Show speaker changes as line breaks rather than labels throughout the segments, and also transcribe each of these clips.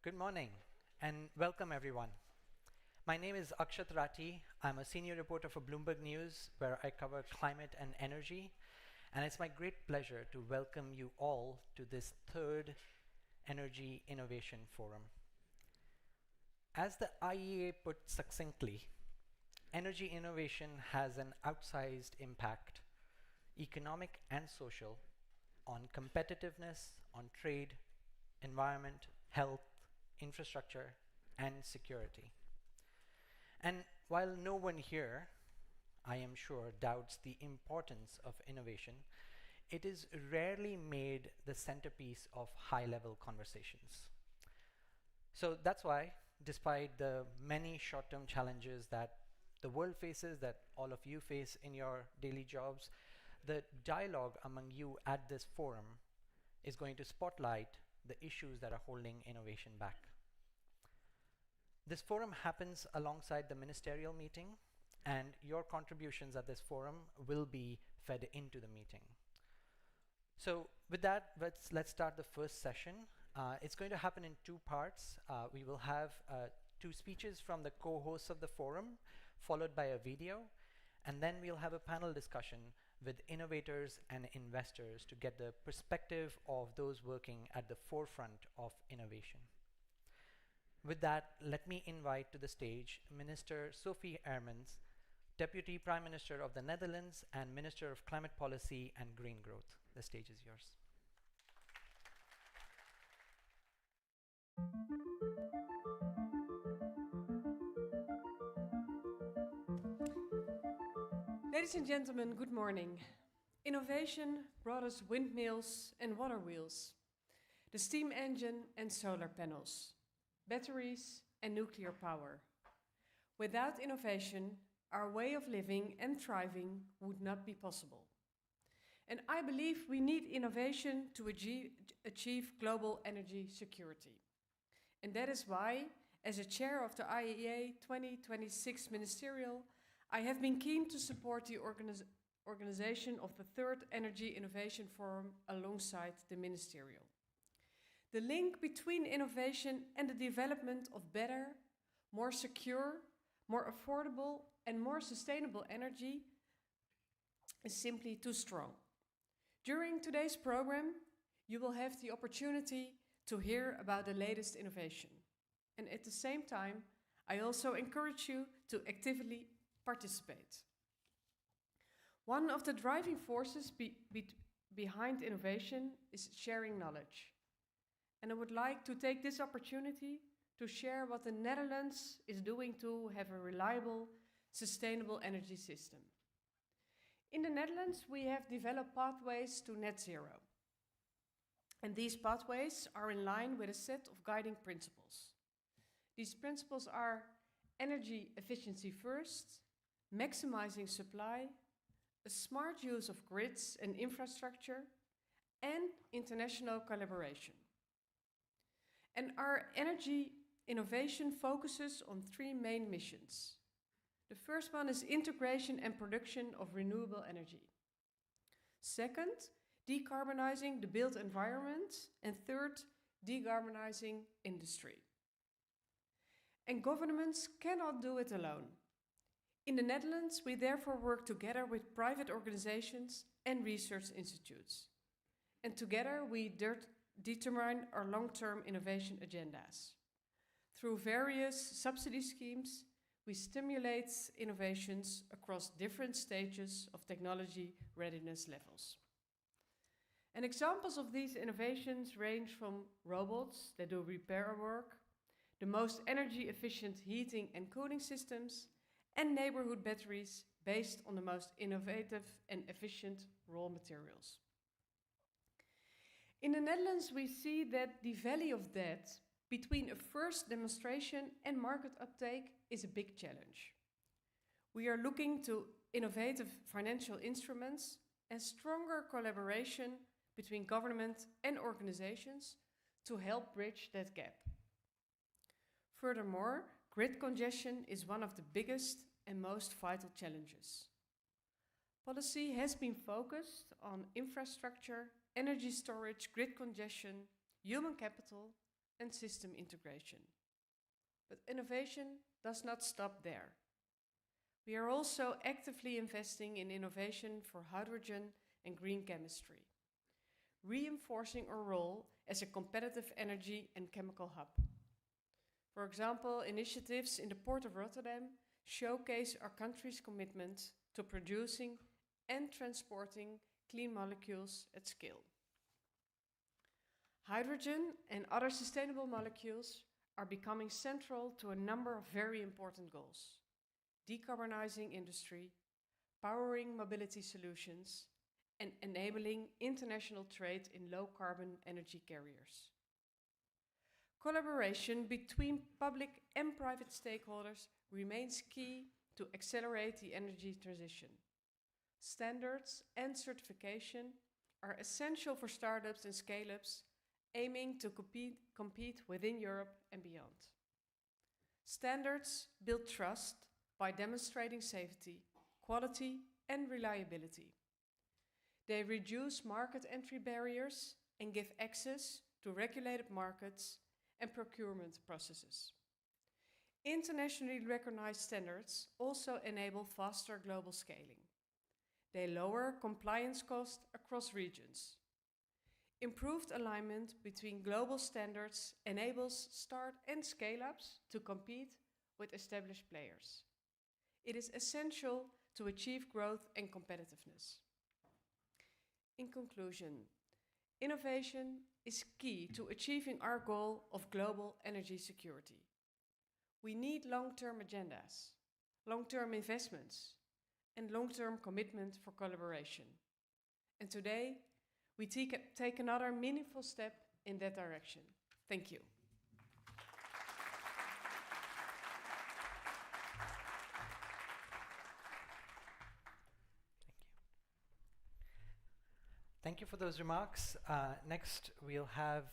Good morning and welcome everyone. My name is Akshat Rati. I'm a senior reporter for Bloomberg News where I cover climate and energy. And it's my great pleasure to welcome you all to this third Energy Innovation Forum. As the IEA put succinctly, energy innovation has an outsized impact, economic and social, on competitiveness, on trade, environment, health, infrastructure, and security. And while no one here, I am sure, doubts the importance of innovation, it is rarely made the centerpiece of high-level conversations. So that's why, despite the many short-term challenges that the world faces, that all of you face in your daily jobs, the dialogue among you at this forum is going to spotlight the issues that are holding innovation back. This forum happens alongside the ministerial meeting, and your contributions at this forum will be fed into the meeting. So with that, let's start the first session. It's going to happen in two parts. We will have two speeches from the co-hosts of the forum, followed by a video, and then we'll have a panel discussion with innovators and investors to get the perspective of those working at the forefront of innovation. With that, let me invite to the stage Minister Sophie Hermans, Deputy Prime Minister of the Netherlands and Minister of Climate Policy and Green Growth. The stage is yours.
Ladies and gentlemen, good morning. Innovation brought us windmills and water wheels, the steam engine and solar panels, batteries and nuclear power. Without innovation, our way of living and thriving would not be possible. And I believe we need innovation to achieve global energy security. And that is why, as a chair of the IEA 2026 Ministerial, I have been keen to support the organization of the third Energy Innovation Forum alongside the Ministerial. The link between innovation and the development of better, more secure, more affordable, and more sustainable energy is simply too strong. During today's program, you will have the opportunity to hear about the latest innovation. And at the same time, I also encourage you to actively participate. One of the driving forces behind innovation is sharing knowledge. And I would like to take this opportunity to share what the Netherlands is doing to have a reliable, sustainable energy system. In the Netherlands, we have developed pathways to net zero. And these pathways are in line with a set of guiding principles. These principles are energy efficiency first, maximizing supply, a smart use of grids and infrastructure, and international collaboration. And our energy innovation focuses on three main missions. The first one is integration and production of renewable energy. Second, decarbonizing the built environment. And third, decarbonizing industry. And governments cannot do it alone. In the Netherlands, we therefore work together with private organizations and research institutes. And together we determine our long-term innovation agendas. Through various subsidy schemes, we stimulate innovations across different stages of technology readiness levels. And examples of these innovations range from robots that do repair work, the most energy efficient heating and cooling systems, and neighborhood batteries based on the most innovative and efficient raw materials. In the Netherlands, we see that the valley of that between a first demonstration and market uptake is a big challenge. We are looking to innovative financial instruments and stronger collaboration between government and organizations to help bridge that gap. Furthermore, grid congestion is one of the biggest and most vital challenges. Policy has been focused on infrastructure, energy storage, grid congestion, human capital, and system integration. But innovation does not stop there. We are also actively investing in innovation for hydrogen and green chemistry, reinforcing our role as a competitive energy and chemical hub. For example, initiatives in the Port of Rotterdam showcase our country's commitment to producing and transporting clean molecules at scale. Hydrogen and other sustainable molecules are becoming central to a number of very important goals: decarbonizing industry, powering mobility solutions, and enabling international trade in low-carbon energy carriers. Collaboration between public and private stakeholders remains key to accelerate the energy transition. Standards and certification are essential for startups and scale-ups aiming to compete within Europe and beyond. Standards build trust by demonstrating safety, quality, and reliability. They reduce market entry barriers and give access to regulated markets and procurement processes. Internationally recognized standards also enable faster global scaling. They lower compliance costs across regions. Improved alignment between global standards enables start and scale-ups to compete with established players. It is essential to achieve growth and competitiveness. In conclusion, innovation is key to achieving our goal of global energy security. We need long-term agendas, long-term investments, and long-term commitment for collaboration. And today, we take another meaningful step in that direction. Thank you.
Thank you for those remarks. Next, we'll have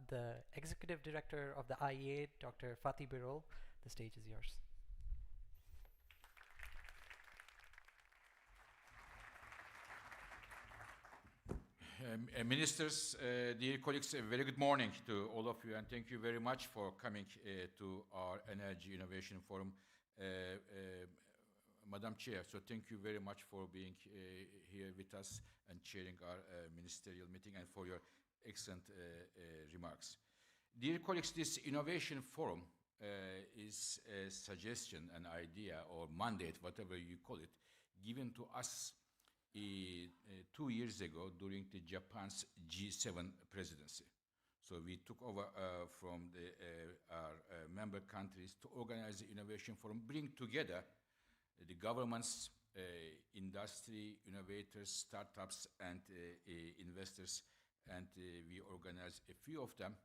the Executive Director of the IEA, Dr. Fatih Birol. The stage is yours.
Ministers, dear colleagues, a very good morning to all of you, and thank you very much for coming to our Energy Innovation Forum. Madam Chair, so thank you very much for being here with us and chairing our ministerial meeting, and for your excellent remarks. Dear colleagues, this Innovation Forum is a suggestion, an idea, or mandate, whatever you call it, given to us 2 years ago during the Japan's G7 presidency. So we took over from our member countries to organize the Innovation Forum, bring together the governments, industry, innovators, startups, and investors, and we organized a few of them,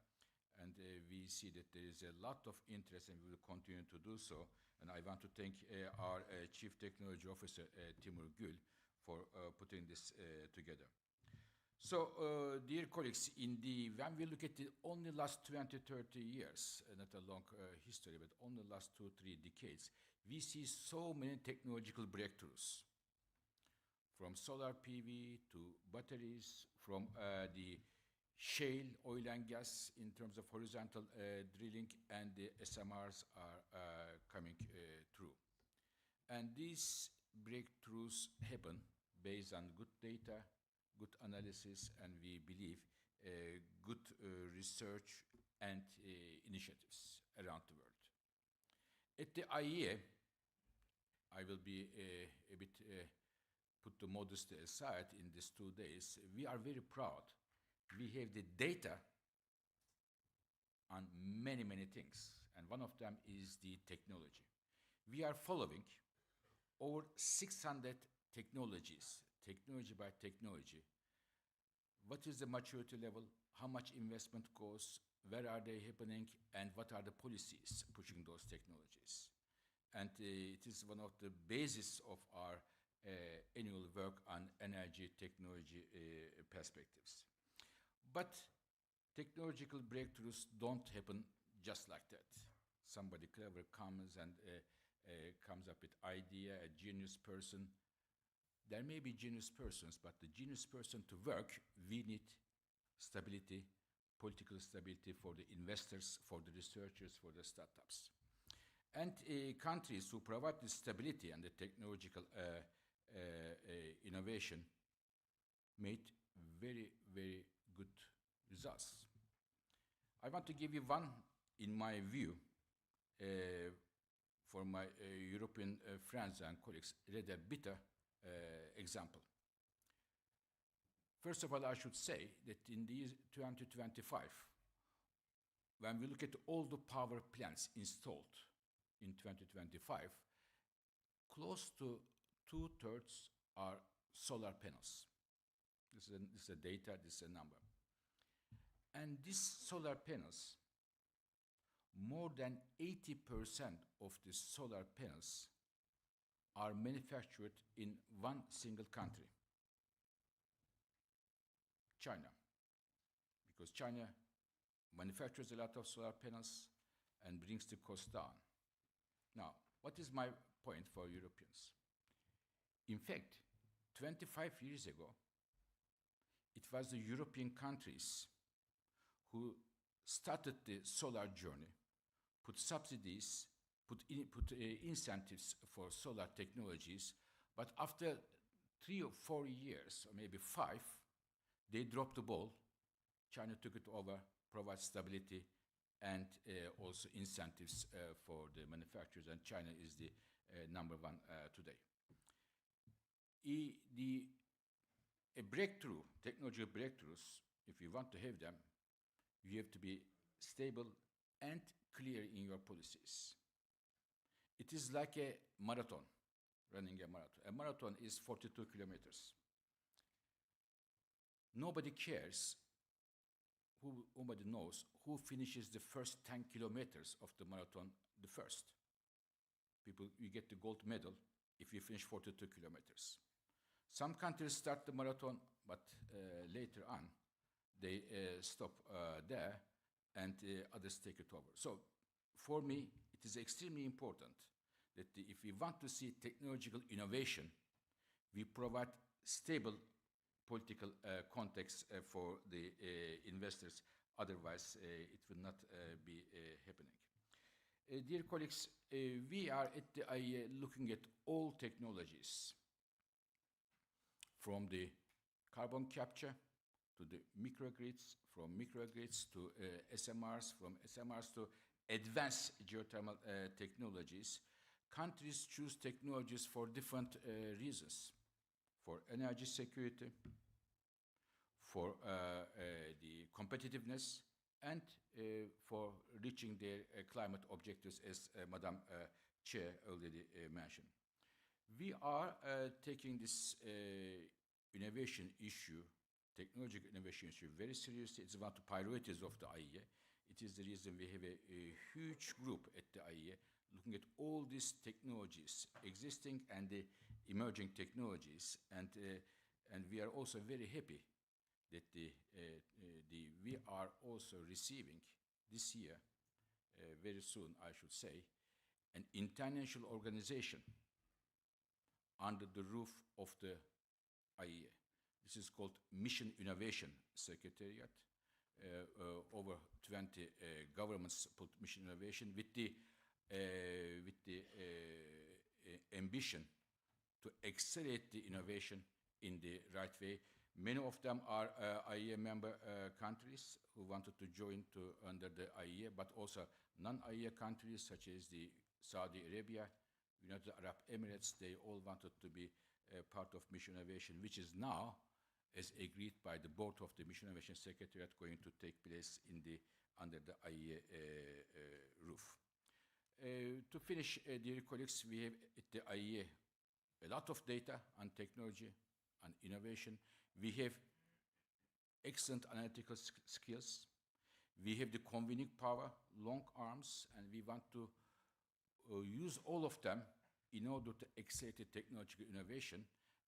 and we see that there is a lot of interest, and we will continue to do so. And I want to thank our Chief Technology Officer, Timur Gül, for putting this together. So, dear colleagues, when we look at the only last 20, 30 years, not a long history, but only last 2-3 decades, we see so many technological breakthroughs, from solar PV to batteries, from the shale oil and gas in terms of horizontal drilling, and the SMRs are coming through. And these breakthroughs happen based on good data, good analysis, and we believe good research and initiatives around the world. At the IEA, I will be a bit put the modesty aside in these 2 days. We are very proud. We have the data on many, many things, and one of them is the technology. We are following over 600 technologies, technology by technology. What is the maturity level? How much investment goes? Where are they happening? And what are the policies pushing those technologies? And it is one of the basis of our annual work on energy technology perspectives. But technological breakthroughs don't happen just like that. Somebody clever comes and comes up with idea, a genius person. There may be genius persons, but the genius person to work, we need stability, political stability for the investors, for the researchers, for the startups. And countries who provide the stability and the technological innovation made very, very good results. I want to give you one, in my view, for my European friends and colleagues, rather bitter example. First of all, I should say that in the year 2025, when we look at all the power plants installed in 2025, close to 2/3 are solar panels. This is a data, this is a number. And these solar panels, more than 80% of the solar panels are manufactured in one single country, China. Because China manufactures a lot of solar panels and brings the cost down. Now, what is my point for Europeans? In fact, 25 years ago, it was the European countries who started the solar journey, put subsidies, put incentives for solar technologies, but after 3 or 4 years, or maybe 5, they dropped the ball. China took it over, provides stability and also incentives for the manufacturers, and China is the number one today. A breakthrough, technology breakthroughs, if you want to have them, you have to be stable and clear in your policies. It is like a marathon, running a marathon. A marathon is 42 kilometers. Nobody cares, nobody knows who finishes the first 10 kilometers of the marathon the first. You get the gold medal if you finish 42 kilometers. Some countries start the marathon, but later on, they stop there, and others take it over. So, for me, it is extremely important that if we want to see technological innovation, we provide stable political context for the investors. Otherwise, it will not be happening. Dear colleagues, we are at the IEA looking at all technologies, from the carbon capture to the microgrids, from microgrids to SMRs, from SMRs to advanced geothermal technologies. Countries choose technologies for different reasons: for energy security, for the competitiveness, and for reaching their climate objectives, as Madam Chair already mentioned. We are taking this innovation issue, technological innovation issue, very seriously. It's one of the priorities of the IEA. It is the reason we have a huge group at the IEA looking at all these technologies, existing and the emerging technologies, and we are also very happy that we are also receiving this year, very soon I should say, an international organization under the roof of the IEA. This is called Mission Innovation Secretariat. Over 20 governments put Mission Innovation with the ambition to accelerate the innovation in the right way. Many of them are IEA member countries who wanted to join under the IEA, but also non-IEA countries such as the Saudi Arabia, United Arab Emirates. They all wanted to be part of Mission Innovation, which is now, as agreed by the board of the Mission Innovation Secretariat, going to take place under the IEA roof. To finish, dear colleagues, we have at the IEA a lot of data on technology and innovation. We have excellent analytical skills. We have the convening power, long arms, and we want to use all of them in order to accelerate the technological innovation.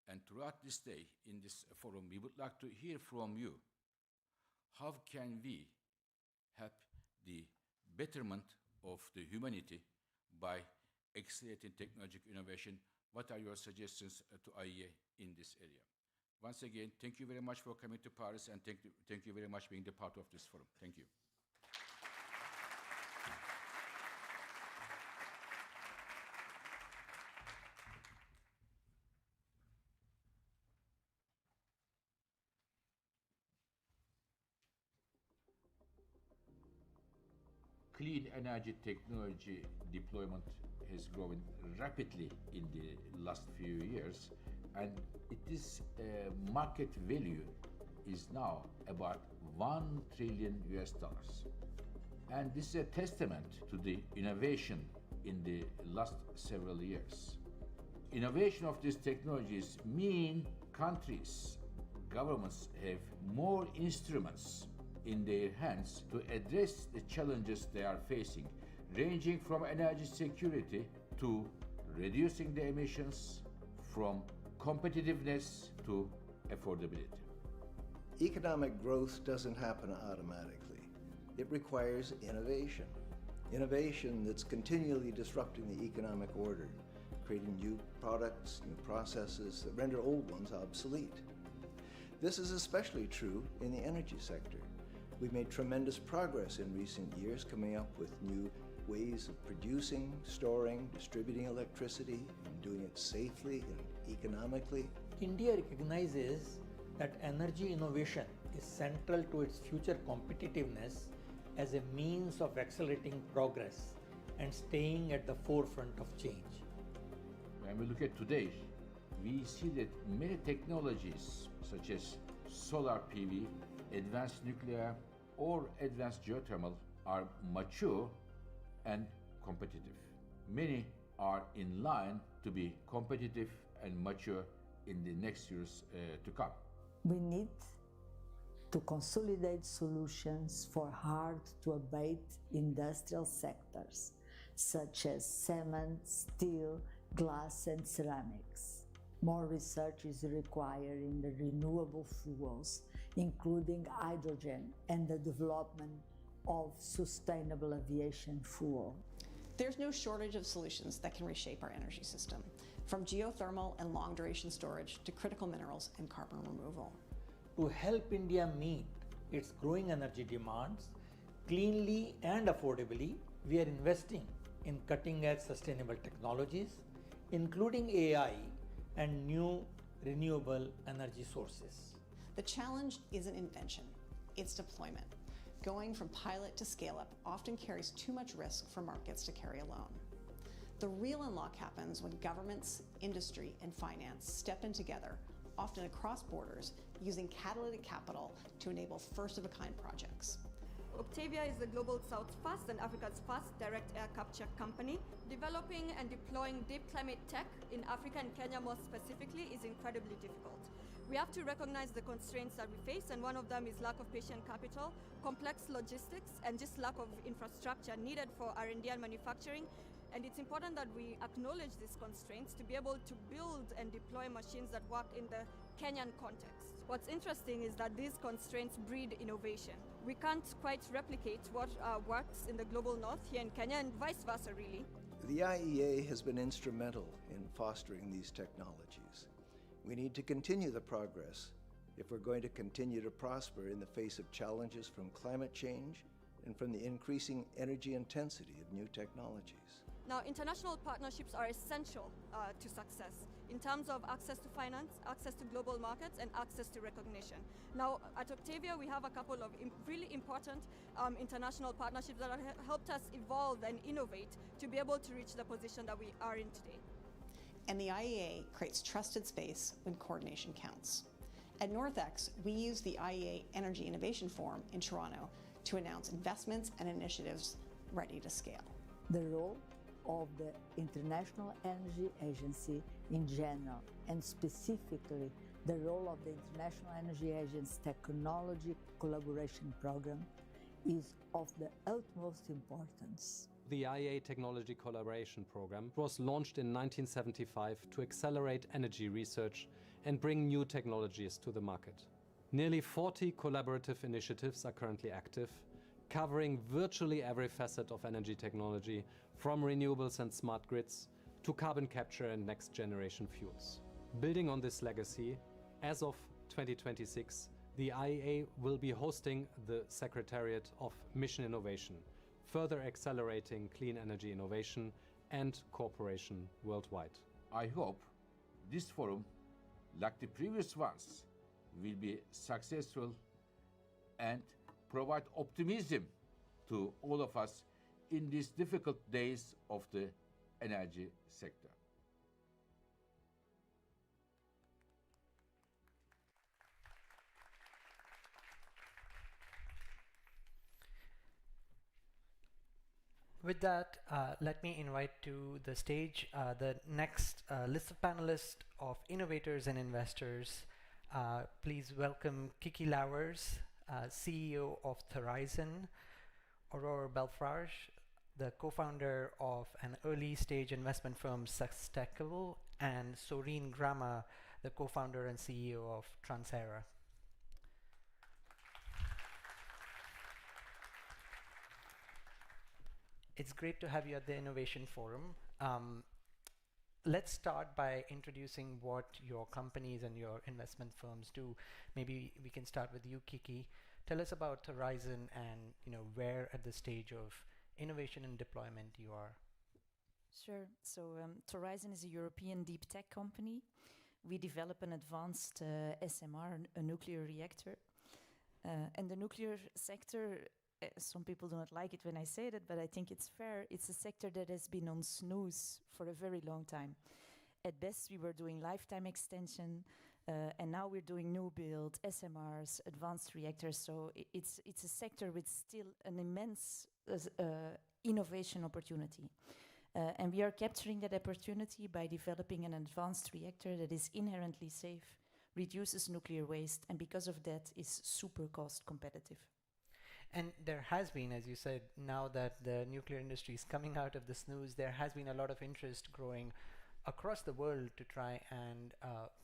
And throughout this day, in this forum, we would like to hear from you. How can we help the betterment of the humanity by accelerating technological innovation? What are your suggestions to IEA in this area? Once again, thank you very much for coming to Paris, and thank you very much for being the part of this forum. Thank you. Clean energy technology deployment has grown rapidly in the last few years, and its market value is now about $1 trillion. And this is a testament to the innovation in the last several years. Innovation of these technologies mean countries, governments have more instruments in their hands to address the challenges they are facing, ranging from energy security to reducing the emissions, from competitiveness to affordability.
Economic growth doesn't happen automatically. It requires innovation. Innovation that's continually disrupting the economic order, creating new products, new processes that render old ones obsolete. This is especially true in the energy sector. We've made tremendous progress in recent years coming up with new ways of producing, storing, distributing electricity, and doing it safely and economically.
India recognizes that energy innovation is central to its future competitiveness as a means of accelerating progress and staying at the forefront of change.
When we look at today, we see that many technologies such as solar PV, advanced nuclear, or advanced geothermal are mature and competitive. Many are in line to be competitive and mature in the next years to come.
We need to consolidate solutions for hard-to-abate industrial sectors, such as cement, steel, glass, and ceramics. More research is required in the renewable fuels, including hydrogen, and the development of sustainable aviation fuel.
There's no shortage of solutions that can reshape our energy system, from geothermal and long-duration storage to critical minerals and carbon removal.
To help India meet its growing energy demands cleanly and affordably, we are investing in cutting-edge sustainable technologies, including AI and new renewable energy sources.
The challenge isn't invention, it's deployment. Going from pilot to scale-up often carries too much risk for markets to carry alone. The real unlock happens when governments, industry, and finance step in together, often across borders, using catalytic capital to enable first-of-a-kind projects.
Octavia is the global South's first and Africa's first direct air capture company. Developing and deploying deep climate tech in Africa and Kenya more specifically is incredibly difficult. We have to recognize the constraints that we face, and one of them is lack of patient capital, complex logistics, and just lack of infrastructure needed for R&D and manufacturing. And it's important that we acknowledge these constraints to be able to build and deploy machines that work in the Kenyan context. What's interesting is that these constraints breed innovation. We can't quite replicate what works in the global north here in Kenya, and vice versa, really.
The IEA has been instrumental in fostering these technologies. We need to continue the progress if we're going to continue to prosper in the face of challenges from climate change and from the increasing energy intensity of new technologies.
Now, international partnerships are essential to success in terms of access to finance, access to global markets, and access to recognition. Now, at Octavia, we have a couple of really important international partnerships that have helped us evolve and innovate to be able to reach the position that we are in today.
And the IEA creates trusted space when coordination counts. At NorthX, we use the IEA Energy Innovation Forum in Toronto to announce investments and initiatives ready to scale.
The role of the International Energy Agency in general, and specifically the role of the International Energy Agency's Technology Collaboration Program, is of the utmost importance.
The IEA Technology Collaboration Program was launched in 1975 to accelerate energy research and bring new technologies to the market. Nearly 40 collaborative initiatives are currently active, covering virtually every facet of energy technology, from renewables and smart grids to carbon capture and next-generation fuels. Building on this legacy, As of 2026, the IEA will be hosting the Secretariat of Mission Innovation, further accelerating clean energy innovation and cooperation worldwide.
I hope this forum, like the previous ones, will be successful and provide optimism to all of us in these difficult days of the energy sector.
With that, let me invite to the stage the next list of panelists of innovators and investors. Please welcome Kiki Lauwers, CEO of Horizon, Aurore Belfrage, the co-founder of an early stage investment firm Sustackable, and Soreen Grama, the co-founder and CEO of Transera. It's great to have you at the Innovation Forum. Let's start by introducing what your companies and your investment firms do. Maybe we can start with you, Kiki. Tell us about Horizon and where at the stage of innovation and deployment you are.
Sure. So Horizon is a European deep tech company. We develop an advanced SMR, a nuclear reactor. And the nuclear sector, some people do not like it when I say that, but I think it's fair. It's a sector that has been on snooze for a very long time. At best, we were doing lifetime extension, and now we're doing new build, SMRs, advanced reactors. So it's a sector with still an immense innovation opportunity. And we are capturing that opportunity by developing an advanced reactor that is inherently safe, reduces nuclear waste, and because of that is super cost competitive.
And there has been, as you said, now that the nuclear industry is coming out of the snooze, there has been a lot of interest growing across the world to try and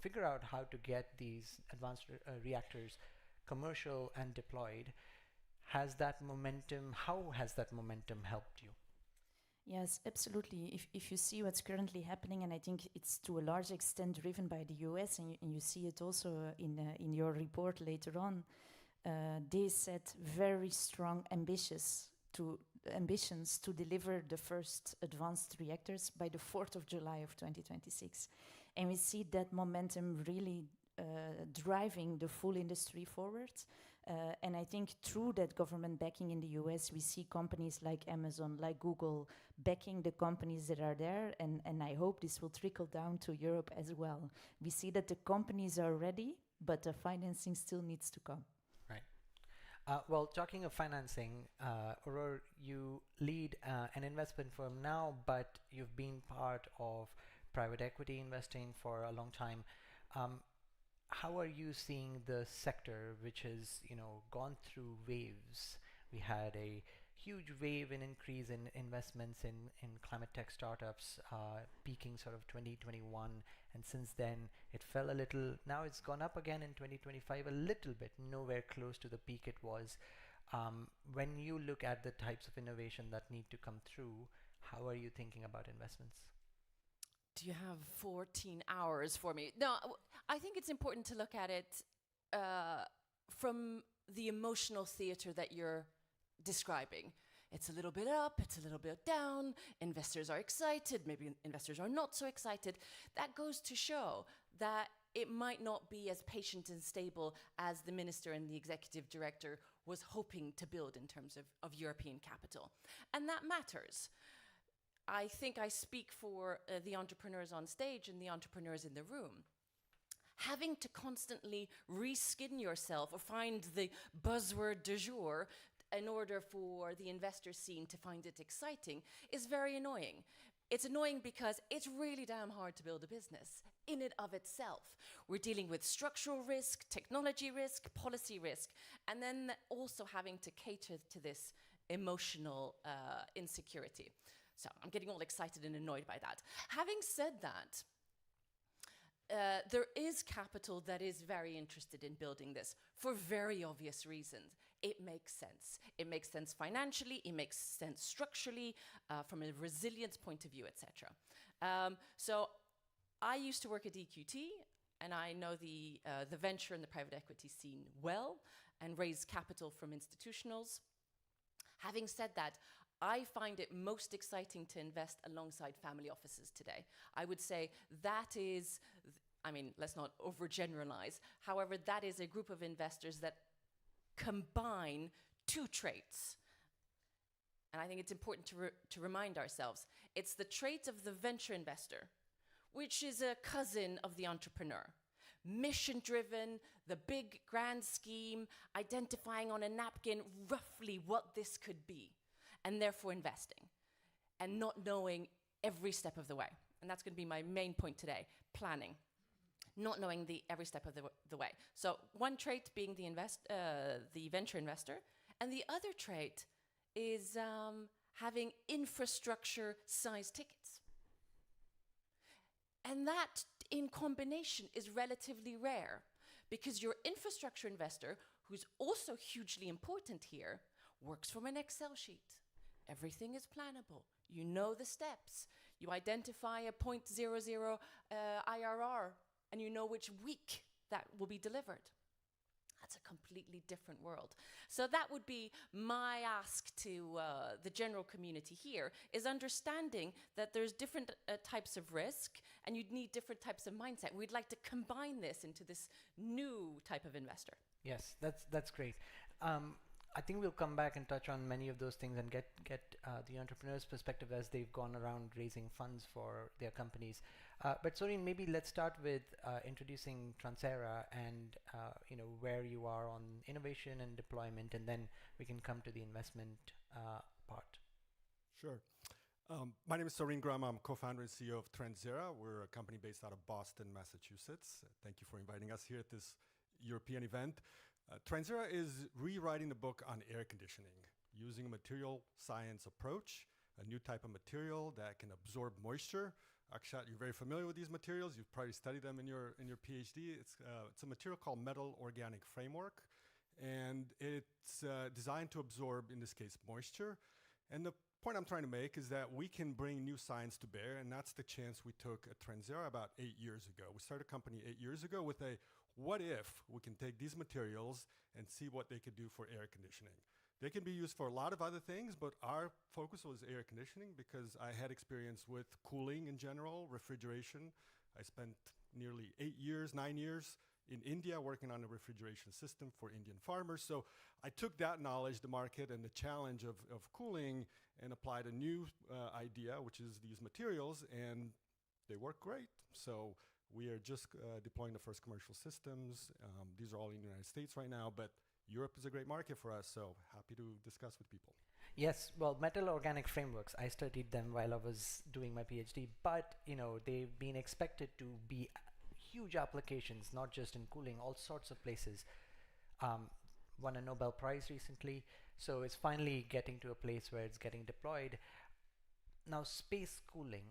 figure out how to get these advanced reactors commercial and deployed. How has that momentum helped you?
Yes, absolutely. If you see what's currently happening, and I think it's to a large extent driven by the US, and you see it also in your report later on, they set very strong ambitions to deliver the first advanced reactors by the 4th of July of 2026. And we see that momentum really driving the full industry forward. And I think through that government backing in the US, we see companies like Amazon, like Google, backing the companies that are there. And I hope this will trickle down to Europe as well. We see that the companies are ready, but the financing still needs to come.
Well, talking of financing, Aurore, you lead an investment firm now, but you've been part of private equity investing for a long time. How are you seeing the sector, which has gone through waves? We had a huge wave in increase in investments in climate tech startups, peaking sort of 2021, and since then it fell a little. Now it's gone up again in 2025 a little bit, nowhere close to the peak it was. When you look at the types of innovation that need to come through, how are you thinking about investments?
Do you have 14 hours for me? No, I think it's important to look at it from the emotional theater that you're describing. It's a little bit up, it's a little bit down, investors are excited, maybe investors are not so excited. That goes to show that it might not be as patient and stable as the minister and the executive director was hoping to build in terms of European capital. And that matters. I think I speak for the entrepreneurs on stage and the entrepreneurs in the room. Having to constantly reskin yourself or find the buzzword du jour in order for the investor scene to find it exciting is very annoying. It's annoying because it's really damn hard to build a business in and of itself. We're dealing with structural risk, technology risk, policy risk, and then also having to cater to this emotional insecurity. So I'm getting all excited and annoyed by that. Having said that, there is capital that is very interested in building this for very obvious reasons. It makes sense. It makes sense financially, it makes sense structurally, from a resilience point of view, etc. So I used to work at EQT, and I know the venture and the private equity scene well and raise capital from institutionals. Having said that, I find it most exciting to invest alongside family offices today. I would say that is, let's not overgeneralize. However, that is a group of investors that combine two traits. And I think it's important to remind ourselves. It's the trait of the venture investor, which is a cousin of the entrepreneur. Mission-driven, the big grand scheme, identifying on a napkin roughly what this could be, and therefore investing, and not knowing every step of the way. And that's going to be my main point today, planning. Not knowing every step of the way. So one trait being the venture investor, and the other trait is having infrastructure-sized tickets. And that, in combination, is relatively rare, because your infrastructure investor, who's also hugely important here, works from an Excel sheet. Everything is plannable. You know the steps. You identify a 0.00 IRR, and you know which week that will be delivered. That's a completely different world. So that would be my ask to the general community here, is understanding that there's different types of risk, and you'd need different types of mindset. We'd like to combine this into this new type of investor.
Yes, that's great. I think we'll come back and touch on many of those things and get the entrepreneur's perspective as they've gone around raising funds for their companies. But Sorin, maybe let's start with introducing Transera and where you are on innovation and deployment, and then we can come to the investment part.
Sure. My name is Sorin Grama. I'm co-founder and CEO of Transera. We're a company based out of Boston, Massachusetts. Thank you for inviting us here at this European event. Transera is rewriting the book on air conditioning using a material science approach, a new type of material that can absorb moisture. Akshat, you're very familiar with these materials. You've probably studied them in your PhD. It's a material called metal organic framework, and it's designed to absorb, in this case, moisture. And the point I'm trying to make is that we can bring new science to bear, and that's the chance we took at Transera about 8 years ago. We started a company 8 years ago with a what if we can take these materials and see what they could do for air conditioning. They can be used for a lot of other things, but our focus was air conditioning because I had experience with cooling in general, refrigeration. I spent nearly 9 years in India working on a refrigeration system for Indian farmers. So I took that knowledge, the market, and the challenge of cooling and applied a new idea, which is these materials, and they work great. So we are just deploying the first commercial systems. These are all in the United States right now, but Europe is a great market for us, so happy to discuss with people.
Yes, well, metal organic frameworks, I studied them while I was doing my PhD, but they've been expected to be huge applications, not just in cooling, all sorts of places. Won a Nobel Prize recently, so it's finally getting to a place where it's getting deployed. Now, space cooling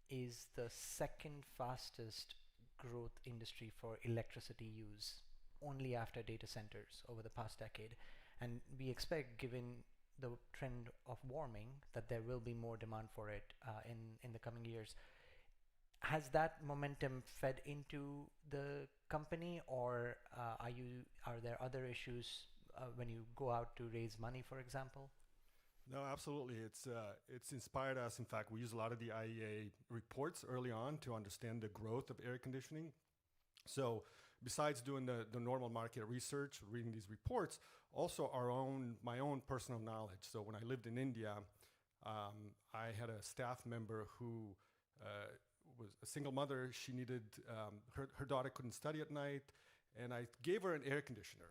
is the second fastest growth industry for electricity use, only after data centers over the past decade. And we expect, given the trend of warming, that there will be more demand for it in the coming years. Has that momentum fed into the company, or are there other issues when you go out to raise money, for example?
No, absolutely. It's inspired us. In fact, we use a lot of the IEA reports early on to understand the growth of air conditioning. So besides doing the normal market research, reading these reports, also my own personal knowledge. So when I lived in India, I had a staff member who was a single mother. She needed, her daughter couldn't study at night, and I gave her an air conditioner.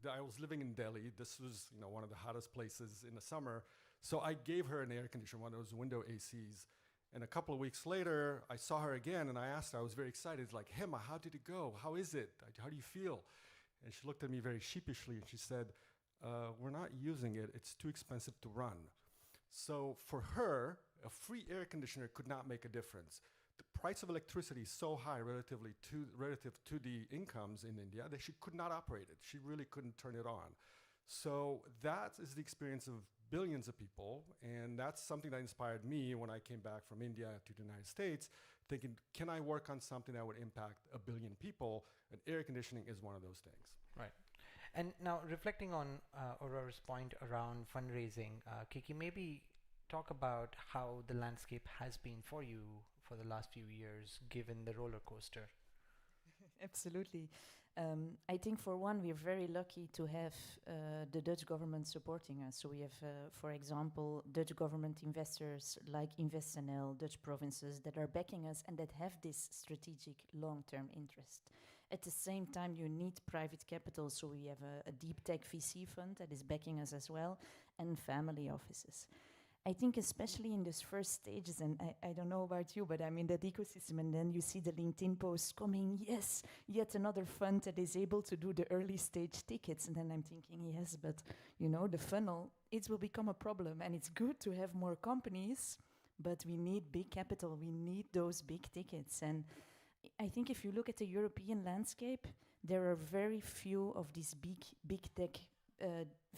I was living in Delhi. This was one of the hottest places in the summer. So I gave her an air conditioner, one of those window ACs. And a couple of weeks later, I saw her again, and I asked her, I was very excited, like, Hema, how did it go? How is it? How do you feel? And she looked at me very sheepishly, and she said, we're not using it. It's too expensive to run. So for her, a free air conditioner could not make a difference. The price of electricity is so high relative to the incomes in India that she could not operate it. She really couldn't turn it on. So that is the experience of billions of people. And that's something that inspired me when I came back from India to the United States, thinking, can I work on something that would impact a billion people? And air conditioning is one of those things.
Right. And now reflecting on Aurora's point around fundraising, Kiki, maybe talk about how the landscape has been for you for the last few years, given the roller coaster.
Absolutely. I think for one, we're very lucky to have the Dutch government supporting us. So we have, for example, Dutch government investors like InvestNL, Dutch provinces that are backing us and that have this strategic long-term interest. At the same time, you need private capital. So we have a deep tech VC fund that is backing us as well, and family offices. I think especially in those first stages, and I don't know about you, but I'm in that ecosystem, and then you see the LinkedIn posts coming, yes, yet another fund that is able to do the early stage tickets. And then I'm thinking, yes, but you know, the funnel, it will become a problem. And it's good to have more companies, but we need big capital. We need those big tickets. And I think if you look at the European landscape, there are very few of these big tech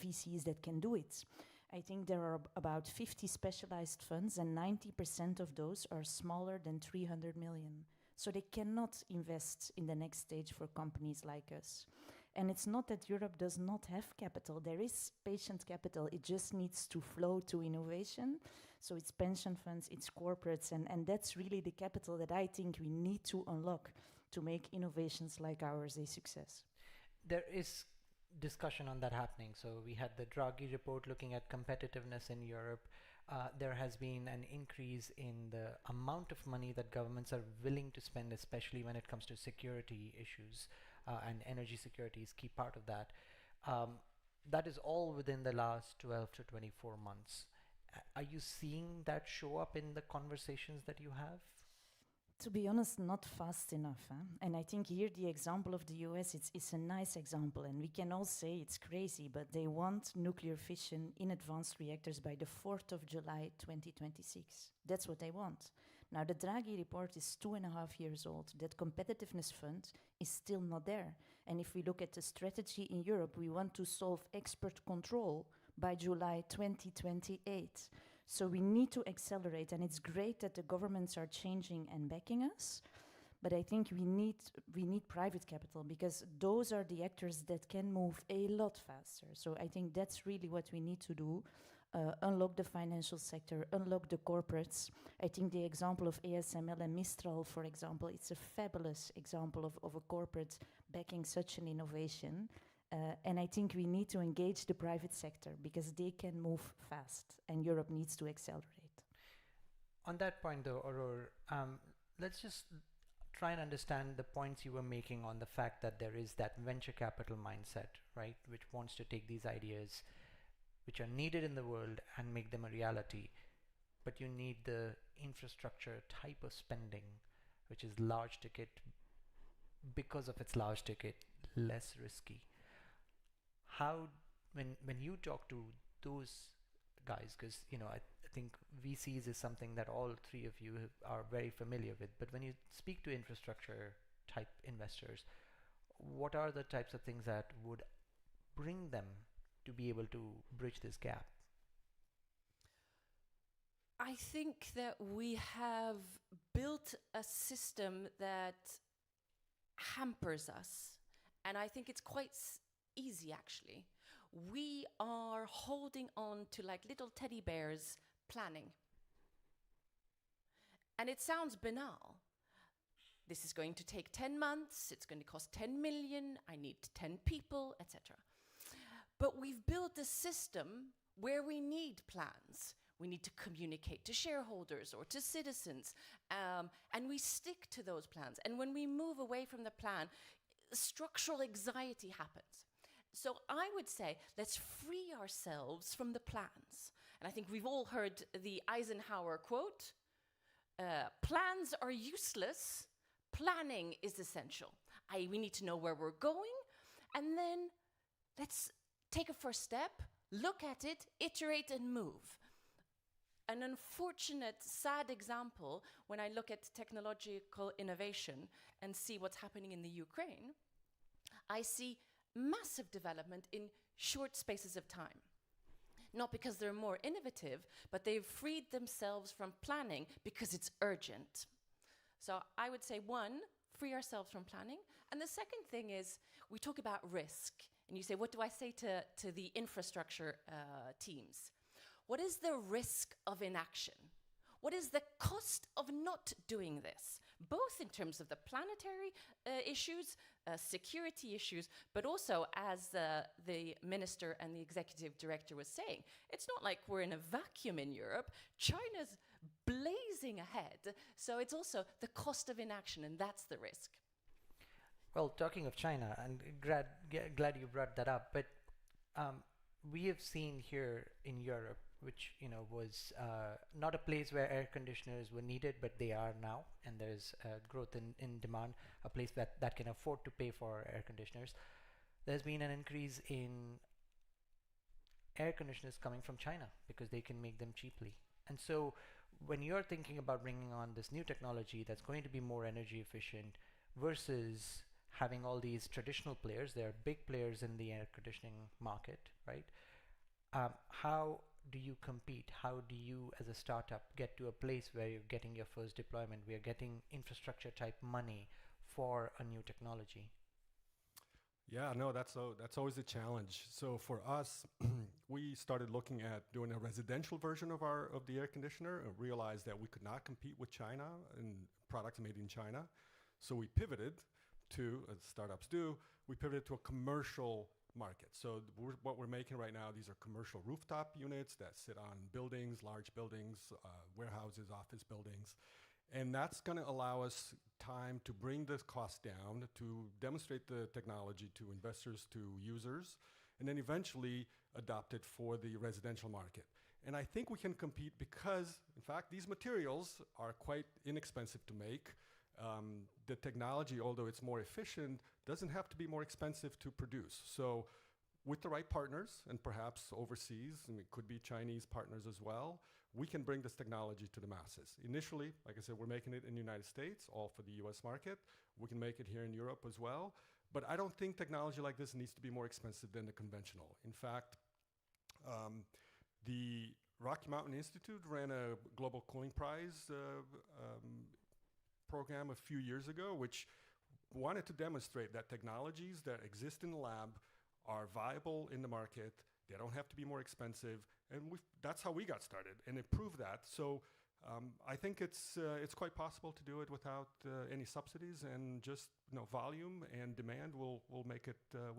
VCs that can do it. I think there are about 50 specialized funds, and 90% of those are smaller than 300 million. So they cannot invest in the next stage for companies like us. And it's not that Europe does not have capital. There is patient capital. It just needs to flow to innovation. So it's pension funds, it's corporates, and that's really the capital that I think we need to unlock to make innovations like ours a success.
There is discussion on that happening. So we had the Draghi report looking at competitiveness in Europe. There has been an increase in the amount of money that governments are willing to spend, especially when it comes to security issues, and energy security is key part of that. That is all within the last 12 to 24 months. Are you seeing that show up in the conversations that you have?
To be honest, not fast enough. And I think here the example of the US, it's a nice example. And we can all say it's crazy, but they want nuclear fission in advanced reactors by the 4th of July 2026. That's what they want. Now, the Draghi report is 2.5 years old. That competitiveness fund is still not there. And if we look at the strategy in Europe, we want to solve export control by July 2028. So we need to accelerate, and it's great that the governments are changing and backing us, but I think we need private capital, because those are the actors that can move a lot faster. So I think that's really what we need to do, unlock the financial sector, unlock the corporates. I think the example of ASML and Mistral, for example, it's a fabulous example of a corporate backing such an innovation. And I think we need to engage the private sector because they can move fast, and Europe needs to accelerate.
On that point though, Aurore, let's just try and understand the points you were making on the fact that there is that venture capital mindset, right, which wants to take these ideas which are needed in the world and make them a reality. But you need the infrastructure type of spending, which is large ticket, because of its large ticket, less risky. How, when you talk to those guys, because I think VCs is something that all three of you are very familiar with, but when you speak to infrastructure type investors, what are the types of things that would bring them to be able to bridge this gap?
I think that we have built a system that hampers us, and I think it's quite easy actually. We are holding on to like little teddy bears planning. And it sounds banal. This is going to take 10 months, it's going to cost 10 million, I need 10 people, etc. But we've built a system where we need plans. We need to communicate to shareholders or to citizens, and we stick to those plans. And when we move away from the plan, structural anxiety happens. So I would say, let's free ourselves from the plans. And I think we've all heard the Eisenhower quote, plans are useless, planning is essential. We need to know where we're going, and then let's take a first step, look at it, iterate and move. An unfortunate, sad example, when I look at technological innovation and see what's happening in the Ukraine, I see massive development in short spaces of time. not because they're more innovative, but they've freed themselves from planning because it's urgent. So I would say, one, free ourselves from planning. And the second thing is, we talk about risk. And you say, what do I say to the infrastructure teams? What is the risk of inaction? What is the cost of not doing this? Both in terms of the planetary issues, security issues, but also, as the minister and the executive director was saying, it's not like we're in a vacuum in Europe. China's blazing ahead. So it's also the cost of inaction, and that's the risk.
Well, talking of China, and glad you brought that up, but we have seen here in Europe, which was not a place where air conditioners were needed, but they are now, and there's growth in demand, a place that can afford to pay for air conditioners. There's been an increase in air conditioners coming from China because they can make them cheaply. And so when you're thinking about bringing on this new technology that's going to be more energy efficient versus having all these traditional players, there are big players in the air conditioning market, right? How do you compete? How do you, as a startup, get to a place where you're getting your first deployment, where you're getting infrastructure type money for a new technology?
Yeah, no, that's always a challenge. So for us, we started looking at doing a residential version of the air conditioner and realized that we could not compete with China and products made in China. So we pivoted to, as startups do, we pivoted to a commercial market. So what we're making right now, these are commercial rooftop units that sit on buildings, large buildings, warehouses, office buildings. And that's going to allow us time to bring the cost down, to demonstrate the technology to investors, to users, and then eventually adopt it for the residential market. And I think we can compete because, in fact, these materials are quite inexpensive to make. The technology, although it's more efficient, doesn't have to be more expensive to produce. So with the right partners, and perhaps overseas, and it could be Chinese partners as well, we can bring this technology to the masses. Initially, like I said, we're making it in the United States, all for the US market. We can make it here in Europe as well. But I don't think technology like this needs to be more expensive than the conventional. In fact, the Rocky Mountain Institute ran a Global Cooling Prize program a few years ago, which wanted to demonstrate that technologies that exist in the lab are viable in the market. They don't have to be more expensive, and that's how we got started, and it proved that. So I think it's quite possible to do it without any subsidies, and just volume and demand will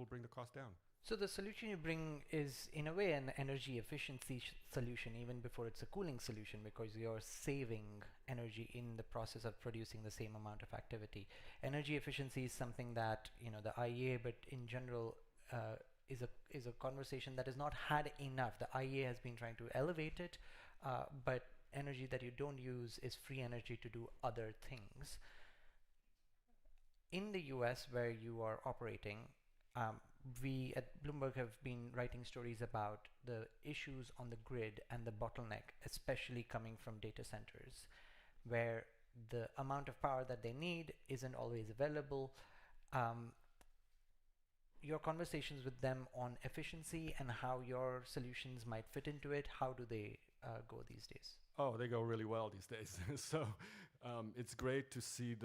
bring the cost down.
So the solution you bring is, in a way, an energy efficiency solution, even before it's a cooling solution, because you're saving energy in the process of producing the same amount of activity. Energy efficiency is something that the IEA, but in general, is a conversation that is not had enough. The IEA has been trying to elevate it, but energy that you don't use is free energy to do other things. In the US, where you are operating, we at Bloomberg have been writing stories about the issues on the grid and the bottleneck, especially coming from data centers, where the amount of power that they need isn't always available. Your conversations with them on efficiency and how your solutions might fit into it, how do they go these days?
Oh, they go really well these days. So it's great to see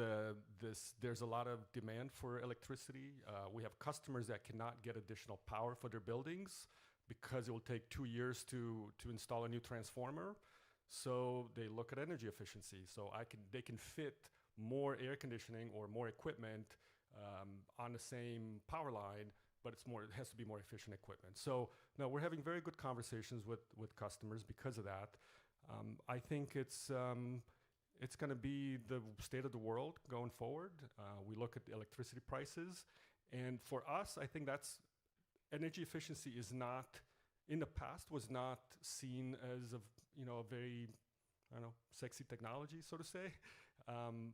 there's a lot of demand for electricity. We have customers that cannot get additional power for their buildings because it will take 2 years to install a new transformer. So they look at energy efficiency. So they can fit more air conditioning or more equipment on the same power line, but it has to be more efficient equipment. So no, we're having very good conversations with customers because of that. I think it's going to be the state of the world going forward. We look at the electricity prices, and for us, I think that's energy efficiency is not, in the past, was not seen as a very, sexy technology, so to say.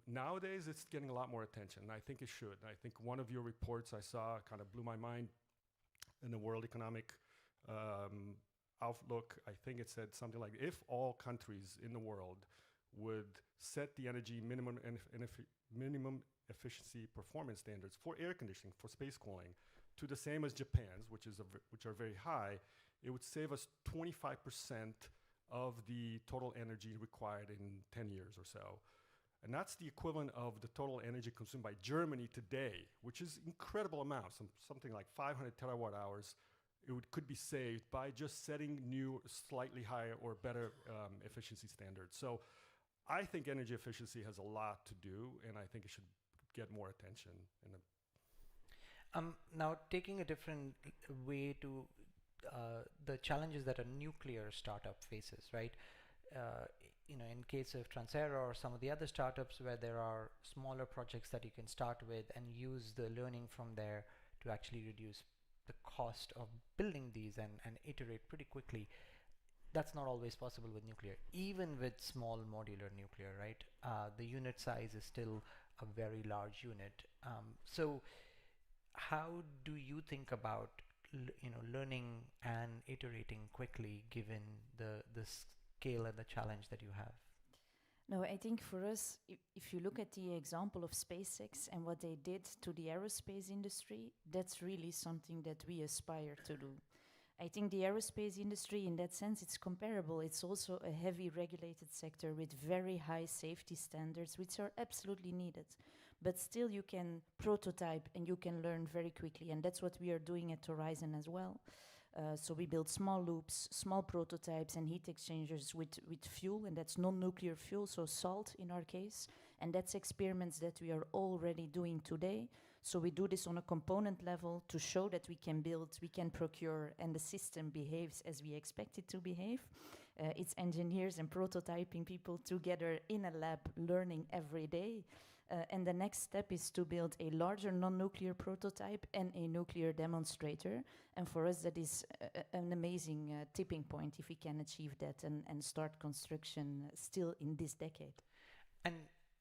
Nowadays, it's getting a lot more attention, and I think it should. I think one of your reports I saw kind of blew my mind in the World Economic Outlook. I think it said something like, if all countries in the world would set the energy minimum efficiency performance standards for air conditioning, for space cooling, to the same as Japan's, which are very high, it would save us 25% of the total energy required in 10 years or so. And that's the equivalent of the total energy consumed by Germany today, which is incredible amounts, something like 500 terawatt hours. Could be saved by just setting new, slightly higher or better efficiency standards. So I think energy efficiency has a lot to do, and I think it should get more attention.
Now, taking a different way to the challenges that a nuclear startup faces, right? In case of Transera or some of the other startups where there are smaller projects that you can start with and use the learning from there to actually reduce the cost of building these and iterate pretty quickly. That's not always possible with nuclear, even with small modular nuclear, right? The unit size is still a very large unit. So how do you think about learning and iterating quickly given the scale and the challenge that you have?
No, I think for us, if you look at the example of SpaceX and what they did to the aerospace industry, that's really something that we aspire to do. I think the aerospace industry, in that sense, it's comparable. It's also a heavy regulated sector with very high safety standards, which are absolutely needed. But still, you can prototype and you can learn very quickly. And that's what we are doing at Horizon as well. So we build small loops, small prototypes and heat exchangers with fuel, and that's non-nuclear fuel, so salt in our case. And that's experiments that we are already doing today. So we do this on a component level to show that we can build, we can procure, and the system behaves as we expect it to behave. It's engineers and prototyping people together in a lab learning every day. And the next step is to build a larger non-nuclear prototype and a nuclear demonstrator. And for us, that is an amazing tipping point if we can achieve that and start construction still in this decade.
And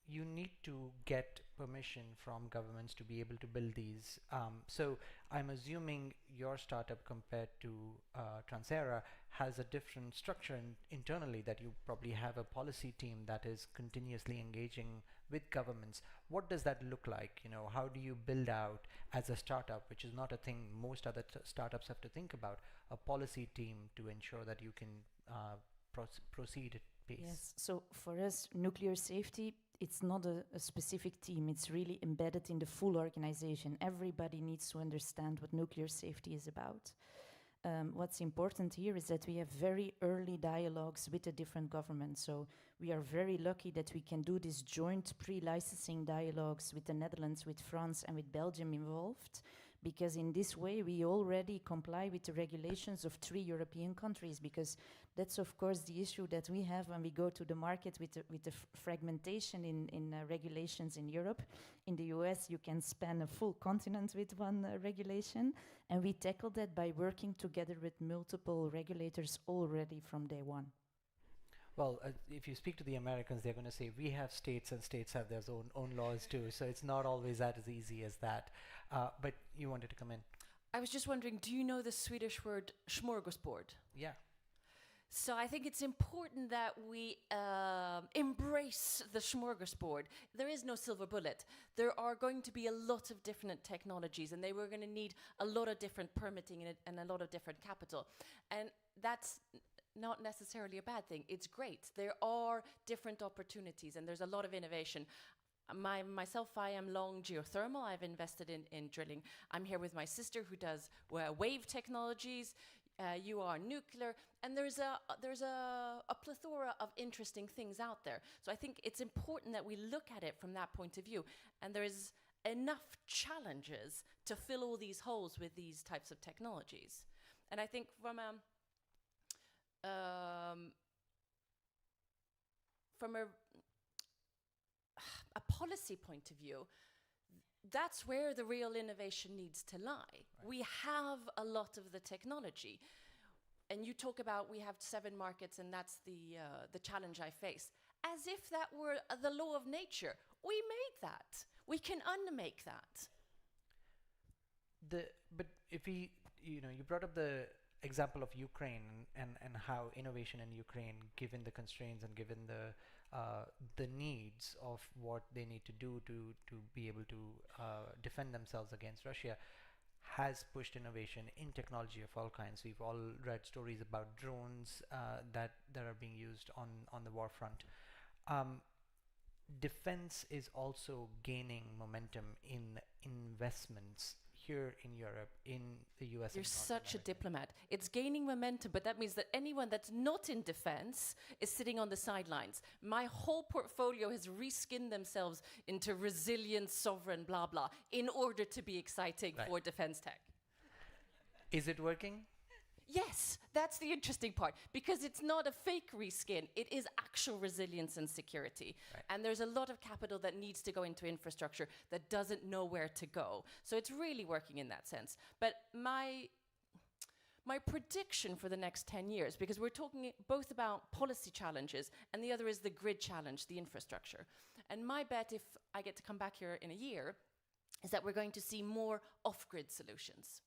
you need to get permission from governments to be able to build these. So I'm assuming your startup compared to Transera has a different structure internally, that you probably have a policy team that is continuously engaging with governments. What does that look like? How do you build out as a startup, which is not a thing most other startups have to think about, a policy team to ensure that you can proceed at pace?
Yes, so for us, nuclear safety, it's not a specific team. It's really embedded in the full organization. Everybody needs to understand what nuclear safety is about. What's important here is that we have very early dialogues with the different governments. So we are very lucky that we can do these joint pre-licensing dialogues with the Netherlands, with France, and with Belgium involved, because in this way we already comply with the regulations of 3 European countries, because that's of course the issue that we have when we go to the market with the fragmentation in regulations in Europe. In the US you can span a full continent with one regulation, and we tackle that by working together with multiple regulators already from day one.
Well, if you speak to the Americans, they're going to say, we have states and states have their own laws too. So it's not always that as easy as that. But you wanted to come in.
I was just wondering, do you know the Swedish word smorgasbord?
Yeah.
So I think it's important that we embrace the smorgasbord. There is no silver bullet. There are going to be a lot of different technologies, and they were going to need a lot of different permitting and a lot of different capital. And that's not necessarily a bad thing. It's great. There are different opportunities, and there's a lot of innovation. Myself, I am long geothermal. I've invested in drilling. I'm here with my sister who does wave technologies. You are nuclear, and there's a plethora of interesting things out there. So I think it's important that we look at it from that point of view, and there is enough challenges to fill all these holes with these types of technologies. And I think from a policy point of view, that's where the real innovation needs to lie. Right. We have a lot of the technology. And you talk about we have 7 markets and that's the challenge I face. As if that were the law of nature. We made that. We can unmake that.
But if you brought up the example of Ukraine and how innovation in Ukraine, given the constraints and given the needs of what they need to do to be able to defend themselves against Russia, has pushed innovation in technology of all kinds. We've all read stories about drones that are being used on the war front. Defense is also gaining momentum in investments here in Europe, in the US.
You're
and North
such a
America.
diplomat. It's gaining momentum, but that means that anyone that's not in defense is sitting on the sidelines. My whole portfolio has reskinned themselves into resilient, sovereign, blah, blah, in order to be exciting
Right.
for defense tech.
Is it working?
Yes, that's the interesting part, because it's not a fake reskin, it is actual resilience and security.
Right.
And there's a lot of capital that needs to go into infrastructure that doesn't know where to go. So it's really working in that sense. But my prediction for the next 10 years, because we're talking both about policy challenges and the other is the grid challenge, the infrastructure. And my bet, if I get to come back here in a year, is that we're going to see more off-grid solutions.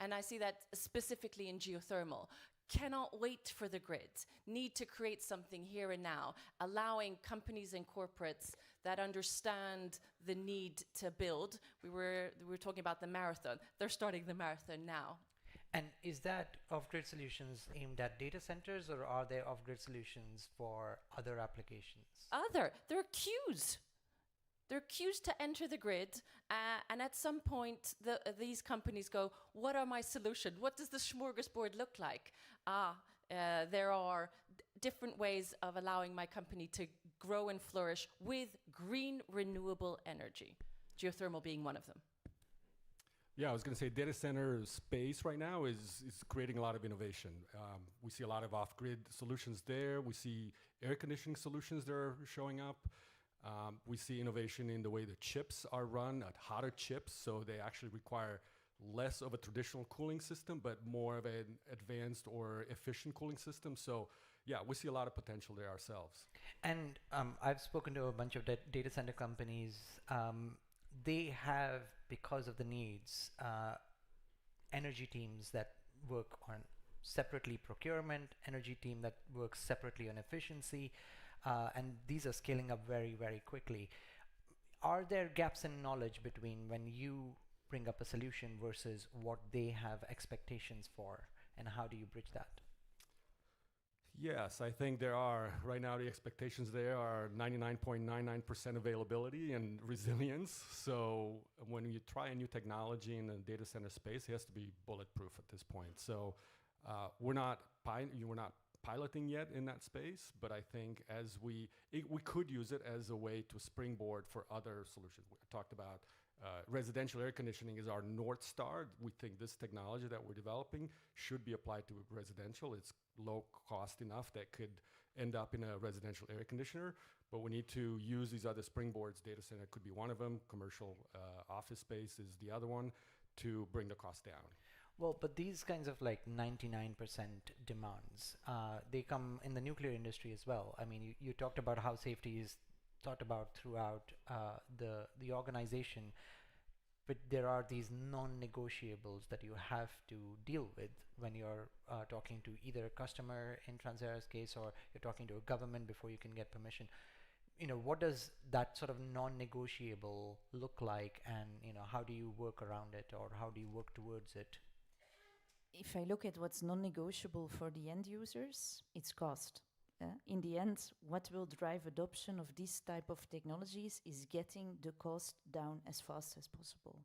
And I see that specifically in geothermal. Cannot wait for the grid. Need to create something here and now, allowing companies and corporates that understand the need to build. We were talking about the marathon. They're starting the marathon now.
And is that off-grid solutions aimed at data centers, or are there off-grid solutions for other applications?
There are queues. There are queues to enter the grid, and at some point, these companies go, what are my solutions? What does the smorgasbord look like? There are different ways of allowing my company to grow and flourish with green, renewable energy, geothermal being one of them.
Yeah, I was going to say data center space right now is creating a lot of innovation. We see a lot of off-grid solutions there. We see air conditioning solutions that are showing up. We see innovation in the way the chips are run, at hotter chips, so they actually require less of a traditional cooling system, but more of an advanced or efficient cooling system. So yeah, we see a lot of potential there ourselves.
And I've spoken to a bunch of data center companies. They have, because of the needs, energy teams that work on separately procurement, energy team that works separately on efficiency, and these are scaling up very, very quickly. Are there gaps in knowledge between when you bring up a solution versus what they have expectations for, and how do you bridge that?
Yes, I think there are. Right now, the expectations there are 99.99% availability and resilience. So when you try a new technology in the data center space, it has to be bulletproof at this point. So we're not piloting yet in that space, but I think as we could use it as a way to springboard for other solutions. We talked about residential air conditioning is our North Star. We think this technology that we're developing should be applied to residential. It's low cost enough that could end up in a residential air conditioner, but we need to use these other springboards. Data center could be one of them, commercial office space is the other one, to bring the cost down.
Well, but these kinds of like 99% demands, they come in the nuclear industry as well. I mean, you talked about how safety is thought about throughout the organization, but there are these non-negotiables that you have to deal with when you're talking to either a customer in Transera's case, or you're talking to a government before you can get permission. You know, what does that sort of non-negotiable look like, and how do you work around it, or how do you work towards it?
If I look at what's non-negotiable for the end users, it's cost. In the end, what will drive adoption of this type of technologies is getting the cost down as fast as possible.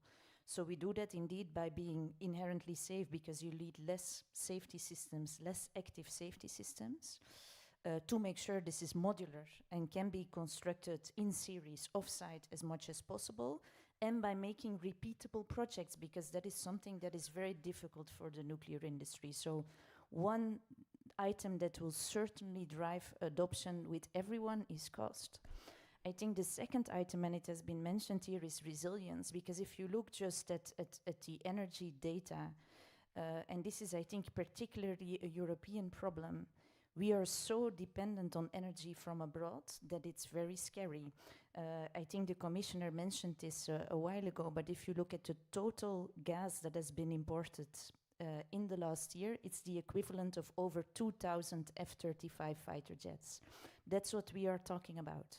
So we do that indeed by being inherently safe, because you need less safety systems, less active safety systems, to make sure this is modular and can be constructed in series off-site as much as possible, and by making repeatable projects, because that is something that is very difficult for the nuclear industry. So one item that will certainly drive adoption with everyone is cost. I think the second item, and it has been mentioned here, is resilience, because if you look just at the energy data, and this is, I think, particularly a European problem, we are so dependent on energy from abroad that it's very scary. I think the commissioner mentioned this a while ago, but if you look at the total gas that has been imported in the last year, it's the equivalent of over 2,000 F-35 fighter jets. That's what we are talking about.